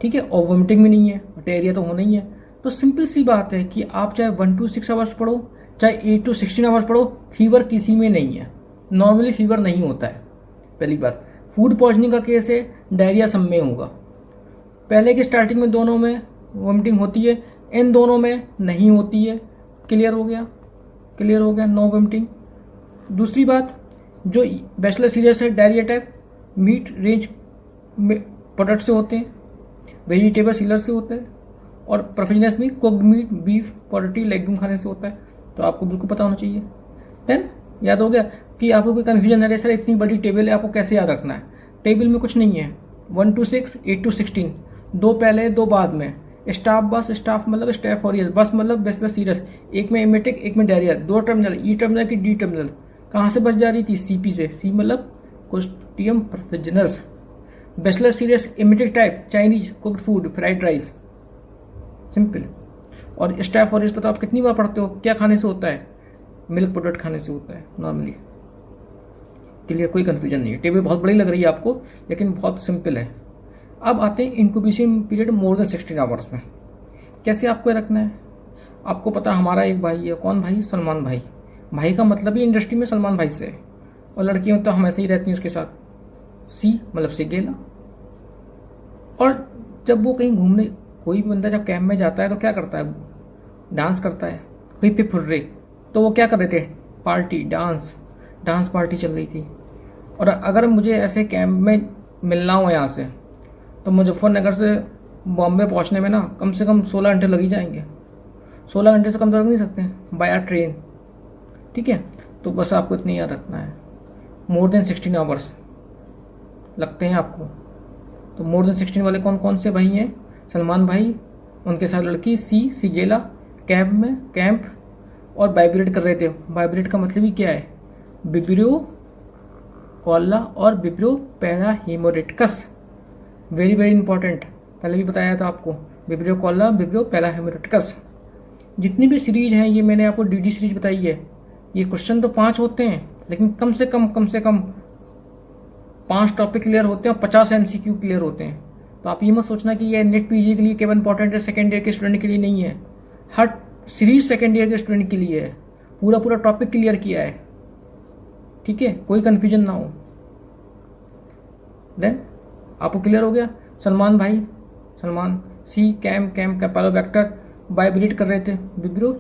ठीक है, और वोमिटिंग भी नहीं है, डायरिया तो होना ही है। तो सिंपल सी बात है कि आप चाहे 1 to 6 आवर्स पढ़ो, चाहे 8 to 16 आवर्स पढ़ो, फीवर किसी में नहीं है। नॉर्मली फीवर नहीं होता है, पहली बात। फूड पॉइजनिंग का केस है, डायरिया सब में होगा। पहले की स्टार्टिंग में दोनों में वोमिटिंग होती है, इन दोनों में नहीं होती है। क्लियर हो गया, नो वोमिटिंग। दूसरी बात, जो बैसिलस सीरस है diarrhoea type, meat range product से होते हैं, वेजिटेबल सीलर से होता है, और परफिजनस भी cooked meet, beef, poultry, legume खाने से होता है। तो आपको बिल्कुल पता होना चाहिए। देन याद हो गया कि आपको कोई कन्फ्यूजन है, सर इतनी बड़ी टेबल है आपको कैसे याद रखना है। टेबल में कुछ नहीं है, 1 to 6, 8 to 16, 2 पहले 2 बाद में। स्टाफ बस, स्टाफ मतलब स्टाफ ऑरियस, बस मतलब बैसिलस सीरस, एक में एमेटिक एक में डायरिया, 2 टर्मिनल, ई टर्मिनल की डी टर्मिनल। कहाँ से बस जा रही थी, सीपी से। सी मतलब Clostridium perfringens. Bacillus cereus emetic type, Chinese, cooked food, fried rice, simple. और स्टाफ ऑरियस पता आप कितनी बार पढ़ते हो, क्या खाने से होता है, मिल्क प्रोडक्ट खाने से होता है नॉर्मली। क्लियर, कोई कंफ्यूजन नहीं है। टेबल बहुत बड़ी लग रही है आपको लेकिन बहुत सिंपल है। अब आते हैं incubation period more than 16 hours में। कैसे आपको रखना है, आपको पता हमारा एक भाई है, कौन भाई, सलमान भाई। भाई का मतलब ही इंडस्ट्री में सलमान भाई से है, और लड़कियां तो हमेशा ही रहती हैं उसके साथ। सी मतलब से गेला। और जब वो कहीं घूमने, कोई भी बंदा जब कैंप में जाता है तो क्या करता है, डांस करता है। कहीं पे फुर्रे, तो वो क्या कर रहे थे, पार्टी, डांस पार्टी चल रही थी। और अगर मुझे ऐसे कैंप में मिलना हो यहाँ से, तो मुजफ्फरनगर से बॉम्बे पहुँचने में ना कम से कम 16 घंटे लग ही जाएंगे। 16 घंटे से कम तो लग नहीं सकते बाया ट्रेन, ठीक है। तो बस आपको इतना याद रखना है, मोर देन 16 आवर्स लगते हैं आपको। तो मोर देन 16 वाले कौन कौन से भाई हैं, सलमान भाई, उनके साथ लड़की सी गेला, कैंप और वाइब्रेट कर रहे थे। वाइब्रेट का मतलब ही क्या है, विब्रियो कॉला और Vibrio parahaemolyticus. Very very important, पहले भी बताया था आपको, Vibrio cholerae, Vibrio parahaemolyticus. जितनी भी सीरीज हैं, ये मैंने आपको डीडी सीरीज बताई है। ये क्वेश्चन तो 5 होते हैं, लेकिन कम से कम 5 टॉपिक क्लियर होते हैं और 50 MCQ क्लियर होते हैं। तो आप ये मत सोचना कि ये नेट पीजी के लिए केवल इंपॉर्टेंट है, सेकेंड ईयर के स्टूडेंट के लिए नहीं है। हर सीरीज सेकेंड ईयर के स्टूडेंट के लिए है, पूरा पूरा टॉपिक क्लियर किया है, ठीक है, कोई कंफ्यूजन ना हो। देन आपको क्लियर हो गया। सलमान भाई, Salman C cam Campylobacter vibrate कर रहे थे विब्रियो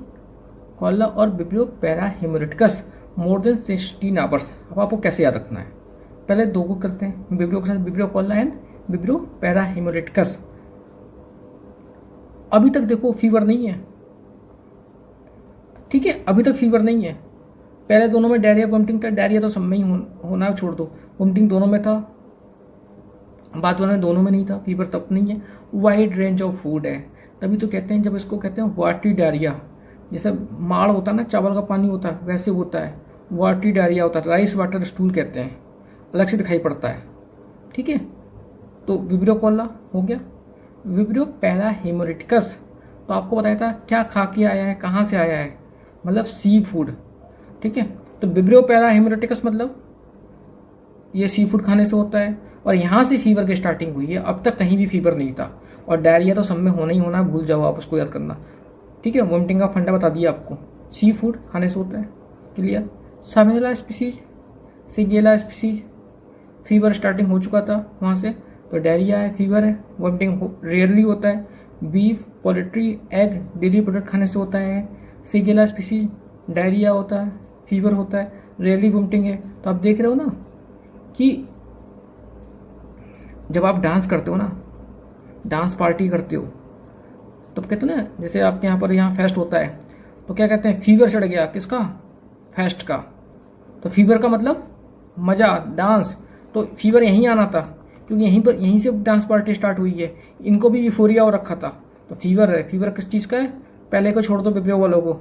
कॉला और Vibrio parahaemolyticus more than 16 hours. अब आपको कैसे याद रखना है, पहले दो को करते हैं, विब्रियो के साथ विब्रियो कॉला एंड विब्रियो पैरा हेमोरेटिकस। अभी तक देखो फीवर नहीं है, ठीक है, अभी तक फीवर नहीं है। पहले दोनों में डायरिया वोमिटिंग था, डायरिया तो सब में ही होना छोड़ दो, वोमिटिंग दोनों में था, बात वाला दोनों में नहीं था, फीवर तब नहीं है। वाइड रेंज ऑफ फूड है, तभी तो कहते हैं, जब इसको कहते हैं वाटरी डायरिया, जैसे माड़ होता है ना, चावल का पानी होता है वैसे होता है, वाटरी डायरिया होता है, राइस वाटर स्टूल कहते हैं, अलग से दिखाई पड़ता है, ठीक है। तो विब्रियो कॉला हो गया। विब्रियो पैरा हेमोरेटिकस तो आपको बताया था क्या खा के आया है, कहाँ से आया है, मतलब सी फूड, ठीक है। तो विब्रियो पैरा हेमोरेटिकस मतलब ये सी फूड खाने से होता है, और यहाँ से फीवर की स्टार्टिंग हुई है, अब तक कहीं भी फीवर नहीं था। और डायरिया तो सब में होना ही होना, भूल जाओ आप, उसको याद करना, ठीक है। वोमिटिंग का फंडा बता दिया आपको, सी फूड खाने से होता है, clear. Salmonella species, Shigella species, fever starting हो चुका था वहाँ से, तो डायरिया है, फीवर है, वोमिटिंग रेयरली होता है। Beef, poultry, egg, dairy product खाने से होता है। सिगेला स्पीसीज डायरिया होता है, फीवर होता है, रेयरली वोमिटिंग है। तो आप देख रहे हो ना कि जब आप डांस करते हो ना, डांस पार्टी करते हो, तो कहते हैं ना, जैसे आपके यहाँ पर यहाँ फेस्ट होता है, तो क्या कहते हैं, फीवर चढ़ गया, किसका, फेस्ट का। तो फीवर का मतलब मज़ा, डांस, तो फीवर यहीं आना था, क्योंकि यहीं से डांस पार्टी स्टार्ट हुई है, इनको भी यूफोरिया हो रखा था। तो फीवर है, फीवर किस चीज़ का है, पहले को छोड़ दो विब्रियो वालों को,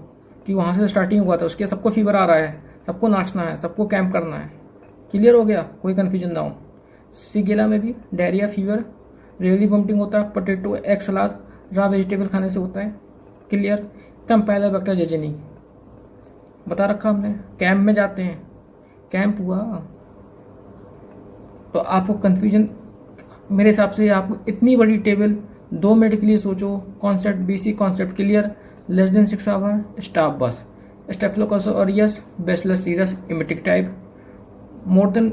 कि वहाँ से स्टार्टिंग हुआ था, उसके सबको फीवर आ रहा है, सबको नाचना है, सबको कैंप करना है, क्लियर हो गया, कोई कन्फ्यूजन ना हो। सिगेला में भी डायरिया, फीवर, रेयरली वोमिटिंग होता है, पोटैटो, एग सलाद, रॉ वेजिटेबल खाने से होता है, क्लियर। कैम्पेलोबैक्टर जेजेनी बता रखा हमने, कैंप में जाते हैं, कैंप हुआ, तो आपको कन्फ्यूजन, मेरे हिसाब से आपको इतनी बड़ी टेबल 2 मिनट के लिए सोचो, concept basic concept clear, less than 6 hour staph बस, Staphylococcus aureus, Bacillus cereus emetic type, more than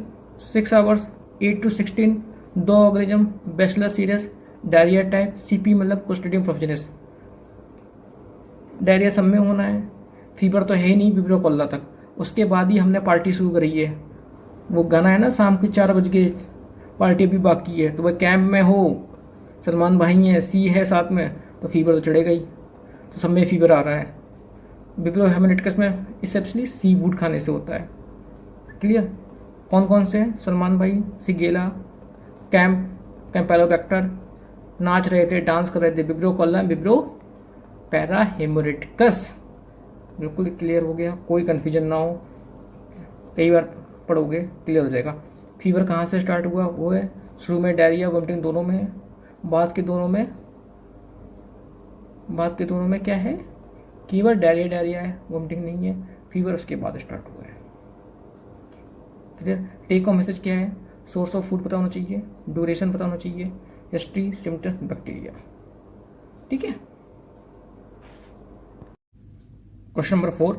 6 hours 8 to 16 2 organism, Bacillus cereus, diarrhoea type, CP मतलब क्लोस्ट्रिडियम प्रोफिजिनस। डायरिया सब में होना है, फीवर तो है ही नहीं विब्रियो कॉला तक, उसके बाद ही हमने पार्टी शुरू करी है। वो गाना है ना, शाम के 4 बज के पार्टी भी बाकी है, तो वह कैंप में हो, सलमान भाई हैं, सी है साथ में, तो फीवर तो चढ़ेगा ही, तो सब में फीवर आ रहा है। विब्रियो हेमोरेटिकस में स्पेशली सी फूड खाने से होता है, क्लियर। कौन कौन से हैं, सलमान भाई, सिगेला, कैम्पेलोबैक्टर, नाच रहे थे, डांस कर रहे थे, विब्रियो कॉला, विब्रियो पैरा हेमोरेटिकस, बिल्कुल क्लियर हो गया, कोई कन्फ्यूजन ना हो, कई बार पढ़ोगे क्लियर हो जाएगा। फीवर कहाँ से स्टार्ट हुआ, वो है शुरू में डायरिया वोमिटिंग दोनों में है, बाद के दोनों में क्या है, केवल डायरिया है, वोमिटिंग नहीं है, फीवर उसके बाद स्टार्ट हुआ है, क्लियर। टेक होम मैसेज क्या है, सोर्स ऑफ फूड पता होना चाहिए, ड्यूरेशन पता होना चाहिए, हिस्ट्री, सिम्टम्स, बैक्टीरिया, ठीक है। Question number 4,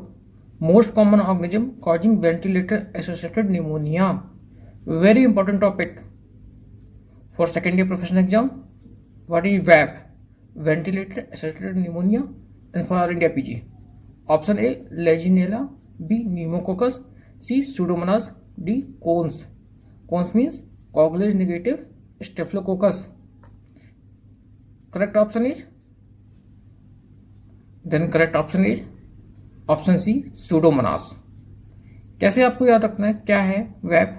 most common organism causing ventilator associated pneumonia, very important topic for second year professional exam. What is VAP, ventilator associated pneumonia, and for India PG. Option A Legionella, B pneumococcus, C Pseudomonas, D CONS. CONS means coagulase negative Staphylococcus. Correct option is, then correct option is option C Pseudomonas. कैसे आपको याद रखना है क्या है वैप,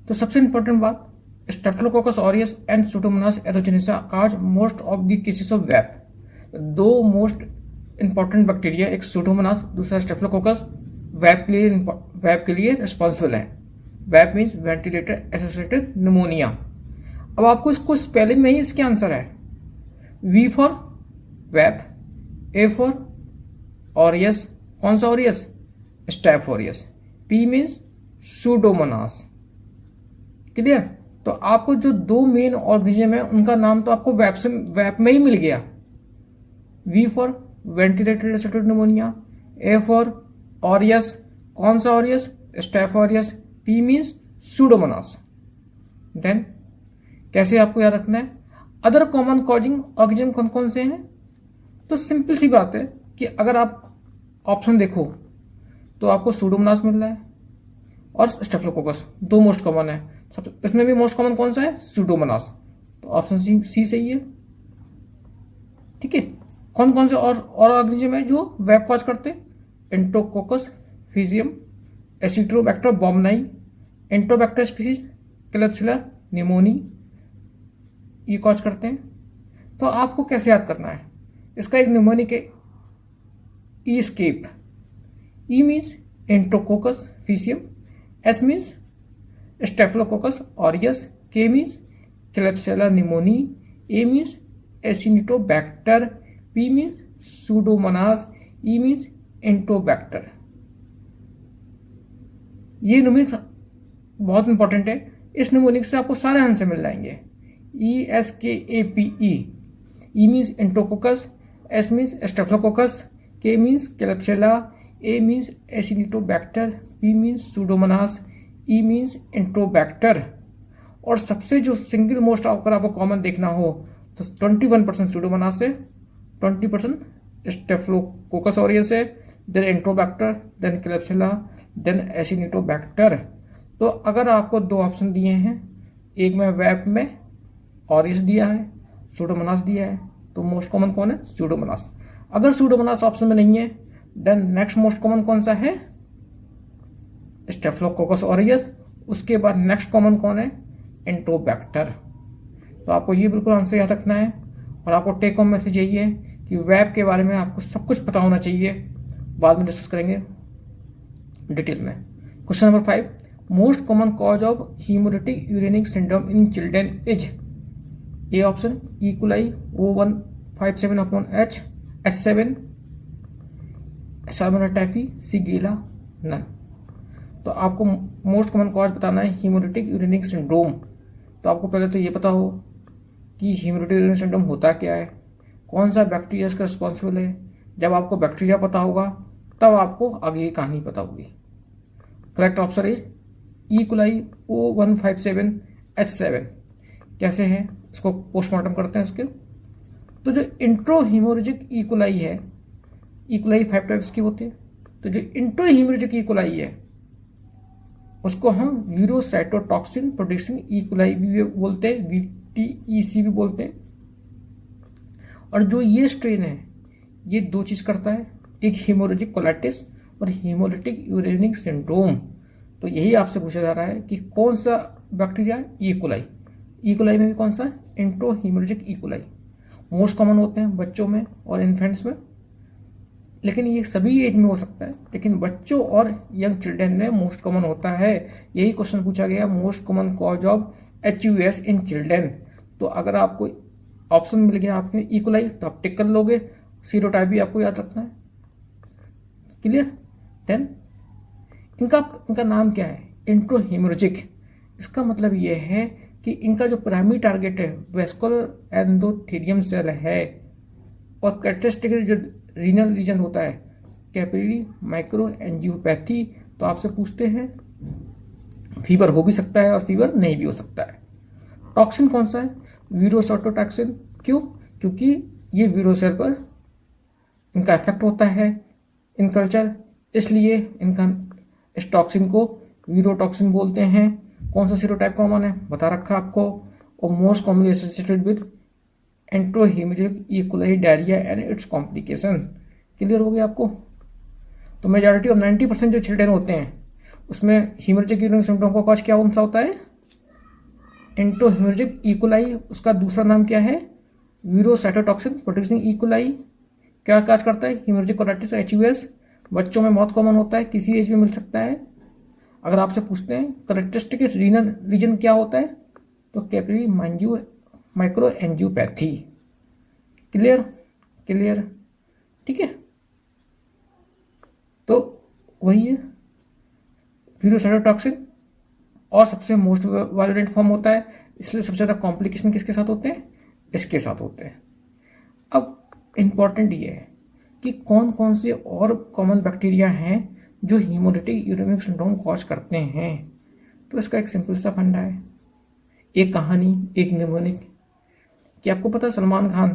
तो सबसे important बात, Staphylococcus aureus and Pseudomonas aeruginosa cause most of the cases of VAP. दो मोस्ट इंपॉर्टेंट बैक्टीरिया, एक सूडोमोनास, दूसरा स्टेफिलोकोकस, वैप के लिए रिस्पॉन्सिबल है। VAP means ventilator associated pneumonia. अब आपको इसको स्पेलिंग में ही इसके आंसर है, V for VAP, A for aureus, कौन सा aureus, staph aureus, P means Pseudomonas, clear. तो आपको जो दो मेन ऑर्गेनिज्म है उनका नाम तो आपको वैप में ही मिल गया, V for ventilated associated pneumonia, A for aureus, कौन सा aureus? Staph aureus. P means pseudomonas. Then कैसे आपको याद रखना है? अदर कॉमन कॉजिंग ऑर्गेनिज्म कौन कौन से हैं? तो सिंपल सी बात है कि अगर आप ऑप्शन देखो तो आपको सूडोमोनास मिल रहा है और स्टेफिलोकोकस, दो मोस्ट कॉमन है। सब इसमें भी मोस्ट कॉमन कौन सा है? सूडोमोनास। तो ऑप्शन सी सही है। ठीक है। कौन कौन से और ऑर्गेनिज्म है जो वेब कॉज करते हैं? एंटोकोकस फिजियम, एसिट्रोबैक्टर बॉम्बनाई, एंटोबैक्टर स्पीसीज क्लेप्सिला निमोनी, ये कॉज करते हैं। तो आपको कैसे याद करना है? इसका एक निमोनिक है escape. E means Enterococcus faecium, S means Staphylococcus aureus, K means Klebsiella pneumoniae, A means Acinetobacter, P means Pseudomonas, E means Enterobacter. ये न्यूमेरिक्स बहुत इंपॉर्टेंट है। इस न्यूमेरिक्स से आपको सारे आंसर मिल जाएंगे। E S K A P E. E means Enterococcus, S means Staphylococcus, K means Klebsiella, A means Acinetobacter, P means Pseudomonas, E means Enterobacter. और सबसे जो सिंगल मोस्ट अगर आपको कॉमन देखना हो तो 21% सूडोमोनास है, 20% स्टेफिलोकोकस ऑरियस है, then Enterobacter, then Klebsiella, then Acinetobacter. तो अगर आपको दो ऑप्शन दिए हैं, एक में वेब में ऑरियस दिया है, सूडोमोनास दिया है, तो मोस्ट कॉमन कौन है? सूडोमोनास। अगर सूडोमोनास ऑप्शन में नहीं है देन नेक्स्ट मोस्ट कॉमन कौन सा है? Staphylococcus aureus. उसके बाद नेक्स्ट कॉमन कौन है? एंटोबैक्टर। तो आपको ये बिल्कुल आंसर याद रखना है। और आपको टेक होम मैसेज यही है कि वेब के बारे में आपको सब कुछ पता होना चाहिए। बाद में डिस्कस करेंगे डिटेल में। Question number 5, most common cause of haemolytic uraemic syndrome in children is? A option E coli O157/H, H7, Salmonella typhi, C Shigella, none. तो आपको मोस्ट कॉमन कॉज बताना है हीमोलिटिक यूरेनिक सिंड्रोम। तो आपको पहले तो ये पता हो कि हीमोलिटिक यूरेनिक सिंड्रोम होता क्या है, कौन सा बैक्टीरिया इसका रिस्पॉन्सिबल है। जब आपको बैक्टीरिया पता होगा तब आपको आगे की कहानी पता होगी। Correct answer is E coli O157H7। कैसे है इसको पोस्टमार्टम करते हैं इसके। तो जो इंट्रो हीमोरेजिक ई कोलाई है, ई कोलाई 5 टाइप्स की होती है। तो जो इंट्रो हीमोरेजिक ई कोलाई है उसको हम वीरोसाइटोटॉक्सिन प्रोड्यूसिंग ई कोलाई भी बोलते हैं, VTEC भी बोलते हैं। और जो ये स्ट्रेन है ये दो चीज करता है, एक हीमोरेजिक कोलाइटिस और हीमोलिटिक यूरेनिक सिंड्रोम। तो यही आपसे पूछा जा रहा है कि कौन सा बैक्टीरिया है? E coli. ई कोलाई में भी कौन सा है? Entero haemorrhagic E coli. Most common होते हैं बच्चों में और इन्फेंट्स में, लेकिन ये सभी एज में हो सकता है, लेकिन बच्चों और यंग चिल्ड्रन में मोस्ट कॉमन होता है। यही क्वेश्चन पूछा गया, most common cause of HUS in children. तो अगर आपको ऑप्शन मिल गया आपके ई कोलाई तो आप टिक कर लोगे। सीरोटाइप भी आपको याद रखना है। क्लियर? देन इनका नाम क्या है? Entero haemorrhagic. इसका मतलब ये है कि इनका जो प्राइमरी टारगेट है वेस्कुलर एंडोथेलियम सेल है, और कैरेक्टरिस्टिक जो रीनल रीजन होता है कैपिलरी माइक्रो एंजियोपैथी। तो आपसे पूछते हैं फीवर हो भी सकता है और फीवर नहीं भी हो सकता है। टॉक्सिन कौन सा है? वीरोसाइटोटॉक्सिन। क्यों? क्योंकि ये वीरोसेल पर इनका इफेक्ट होता है इन कल्चर, इसलिए इनका इस टॉक्सिन को वीरोटॉक्सिन बोलते हैं। कौन सा सीरोटाइप कॉमन है बता रखा आपको, और most commonly associated with enterohaemorrhagic E coli diarrhoea and its complication. Clear हो गया आपको? तो मेजॉरिटी ऑफ 90% जो चिल्ड्रन होते हैं उसमें हीमोरेजिक यूरेनिक सिंड्रोम का कॉज क्या कौन सा होता है? Enterohaemorrhagic E coli. उसका दूसरा नाम क्या है? Verocytotoxin producing E coli. क्या काज करता है? Haemorrhagic colitis HUS। बच्चों में बहुत कॉमन होता है, किसी एज में मिल सकता है। अगर आपसे पूछते हैं करेक्टरिस्टिक रीनल रीजन क्या होता है, तो capillary micro angiopathy. Clear? Clear? ठीक है। तो वही है वीरोसाइटोटॉक्सिन, और सबसे मोस्ट वायलेंट फॉर्म होता है, इसलिए सबसे ज़्यादा कॉम्प्लिकेशन किसके साथ होते हैं? इसके साथ होते हैं। अब इंपॉर्टेंट ये है कि कौन कौन से और कॉमन बैक्टीरिया हैं जो हीमोलिटिक यूरेमिक सिंड्रोम कॉज करते हैं। तो इसका एक सिंपल सा फंडा है, एक कहानी, एक निमोनिक। कि आपको पता है सलमान खान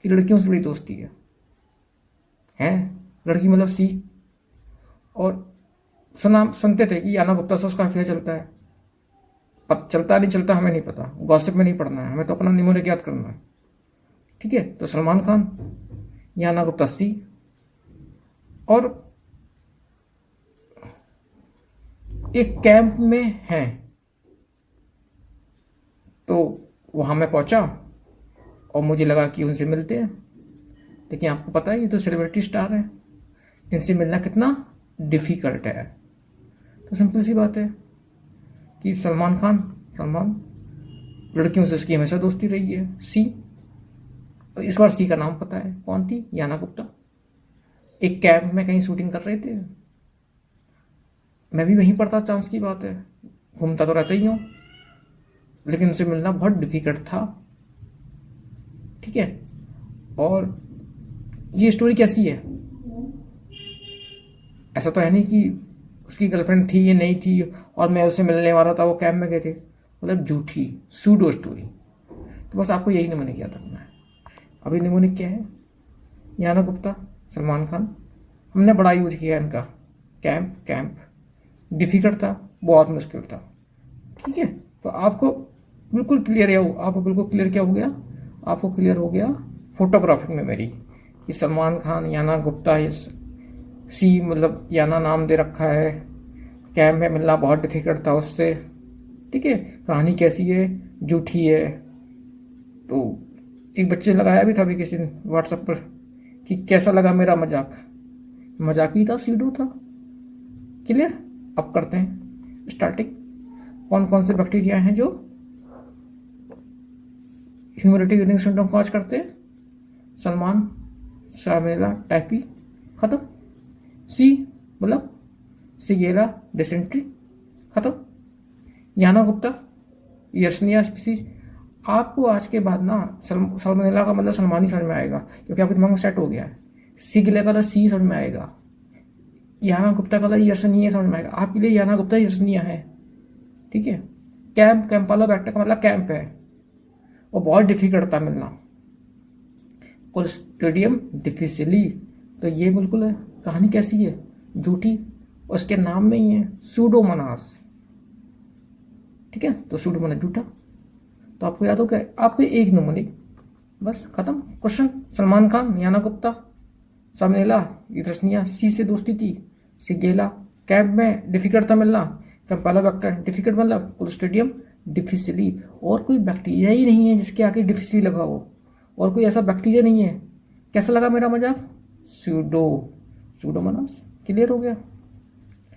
की लड़कियों से बड़ी दोस्ती है लड़की मतलब सी, और सुनते थे कि याना गुप्ता से उसका अफेयर चलता है। पर चलता नहीं चलता हमें नहीं पता, गॉसिप में नहीं पढ़ना है, हमें तो अपना निमोनिक याद करना है। ठीक है, तो सलमान खान, याना गुप्ता सी, और एक कैंप में है। तो वहां मैं पहुंचा और मुझे लगा कि उनसे मिलते हैं, लेकिन आपको पता है ये तो सेलिब्रिटी स्टार है, इनसे मिलना कितना डिफिकल्ट है। तो सिंपल सी बात है कि सलमान लड़कियों से उसकी हमेशा दोस्ती रही है। सी, इस बार सी का नाम पता है कौन थी, याना गुप्ता। एक कैंप में कहीं शूटिंग कर रहे थे, मैं भी वहीं पर था, चांस की बात है, घूमता तो रहता ही हूँ, लेकिन उनसे मिलना बहुत डिफिकल्ट था। ठीक है, और ये स्टोरी कैसी है, ऐसा तो है नहीं कि उसकी गर्लफ्रेंड थी या नहीं थी और मैं उससे मिलने वाला था, वो कैंप में गए थे, मतलब झूठी सूडो स्टोरी। तो बस आपको यही निमोनिक याद रखना है। अभी निमोनिक क्या है, याना गुप्ता, सलमान खान, हमने बड़ा यूज किया इनका। कैंप डिफिकल्ट था, बहुत मुश्किल था। ठीक है, तो आपको बिल्कुल क्लियर क्या हो गया, आपको क्लियर हो गया फोटोग्राफिक में मेरी कि सलमान खान, याना गुप्ता, सी मतलब याना नाम दे रखा है, कैंप में मिलना बहुत डिफिकल्ट था उससे। ठीक है, कहानी कैसी है, झूठी है। तो एक बच्चे ने लगाया भी था अभी किसी दिन व्हाट्सएप पर कि कैसा लगा मेरा मजाक ही था, सीडो था। क्लियर, अब करते हैं स्टार्टिंग। कौन कौन से बैक्टीरिया हैं जो ह्यूमिडिटी यूरिक सिंड्रोम कॉज करते हैं, सलमान, सामेला टाइफी, खत्म। सी मतलब सिगेला डिसेंट्री, खत्म। याना गुप्ता, यर्सनिया स्पीसीज। आपको आज के बाद ना सल्मोनेला का मतलब सलमान ही समझ में आएगा, क्योंकि आपके दिमाग में सेट हो गया है। सिगेला का सी समझ में आएगा, याना गुप्ता का यर्सनिया समझ में आएगा। आपके लिए याना गुप्ता यर्सनिया है। ठीक है, कैंपालोबैक्टर का मतलब कैंप है, वो बहुत डिफिकल्ट था मिलना। क्लोस्ट्रीडियम डिफिसिली, तो ये बिल्कुल है। कहानी कैसी है, झूठी, उसके नाम में ही है सूडोमोनास। ठीक है, तो सूडोमोनास झूठा। तो आपको याद हो गया, आपको एक निमोनिक, बस खत्म क्वेश्चन। सलमान खान, याना गुप्ता, सामनेला, यूरेसनिया, सी से दोस्ती थी, सिगेला कैंप में डिफिकल्ट था मिलना, कैंपालोबैक्टर डिफिकल्ट मतलब, क्लोस्ट्रीडियम डिफिसिली। और कोई बैक्टीरिया ही नहीं है जिसके आगे डिफिसिली लगा हो, और कोई ऐसा बैक्टीरिया नहीं है। कैसा लगा मेरा मजाक, सूडोमोनास। क्लियर हो गया।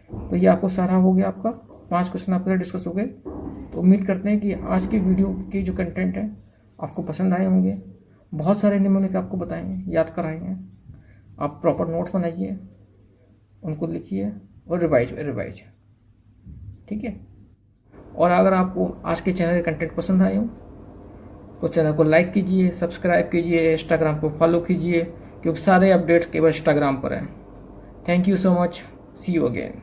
तो ये आपको सारा हो गया, आपका 5 क्वेश्चन आपके डिस्कस हो गए। तो उम्मीद करते हैं कि आज की वीडियो की जो कंटेंट है आपको पसंद आए होंगे। बहुत सारे निमोनिक आपको बताएंगे, याद कराएंगे। आप प्रॉपर नोट्स बनाइए, उनको लिखिए और रिवाइज। ठीक है, और अगर आपको आज के चैनल के कंटेंट पसंद आए हो तो चैनल को लाइक कीजिए, सब्सक्राइब कीजिए, इंस्टाग्राम को फॉलो कीजिए, क्योंकि सारे अपडेट्स केवल इंस्टाग्राम पर हैं। Thank you so much, see you again.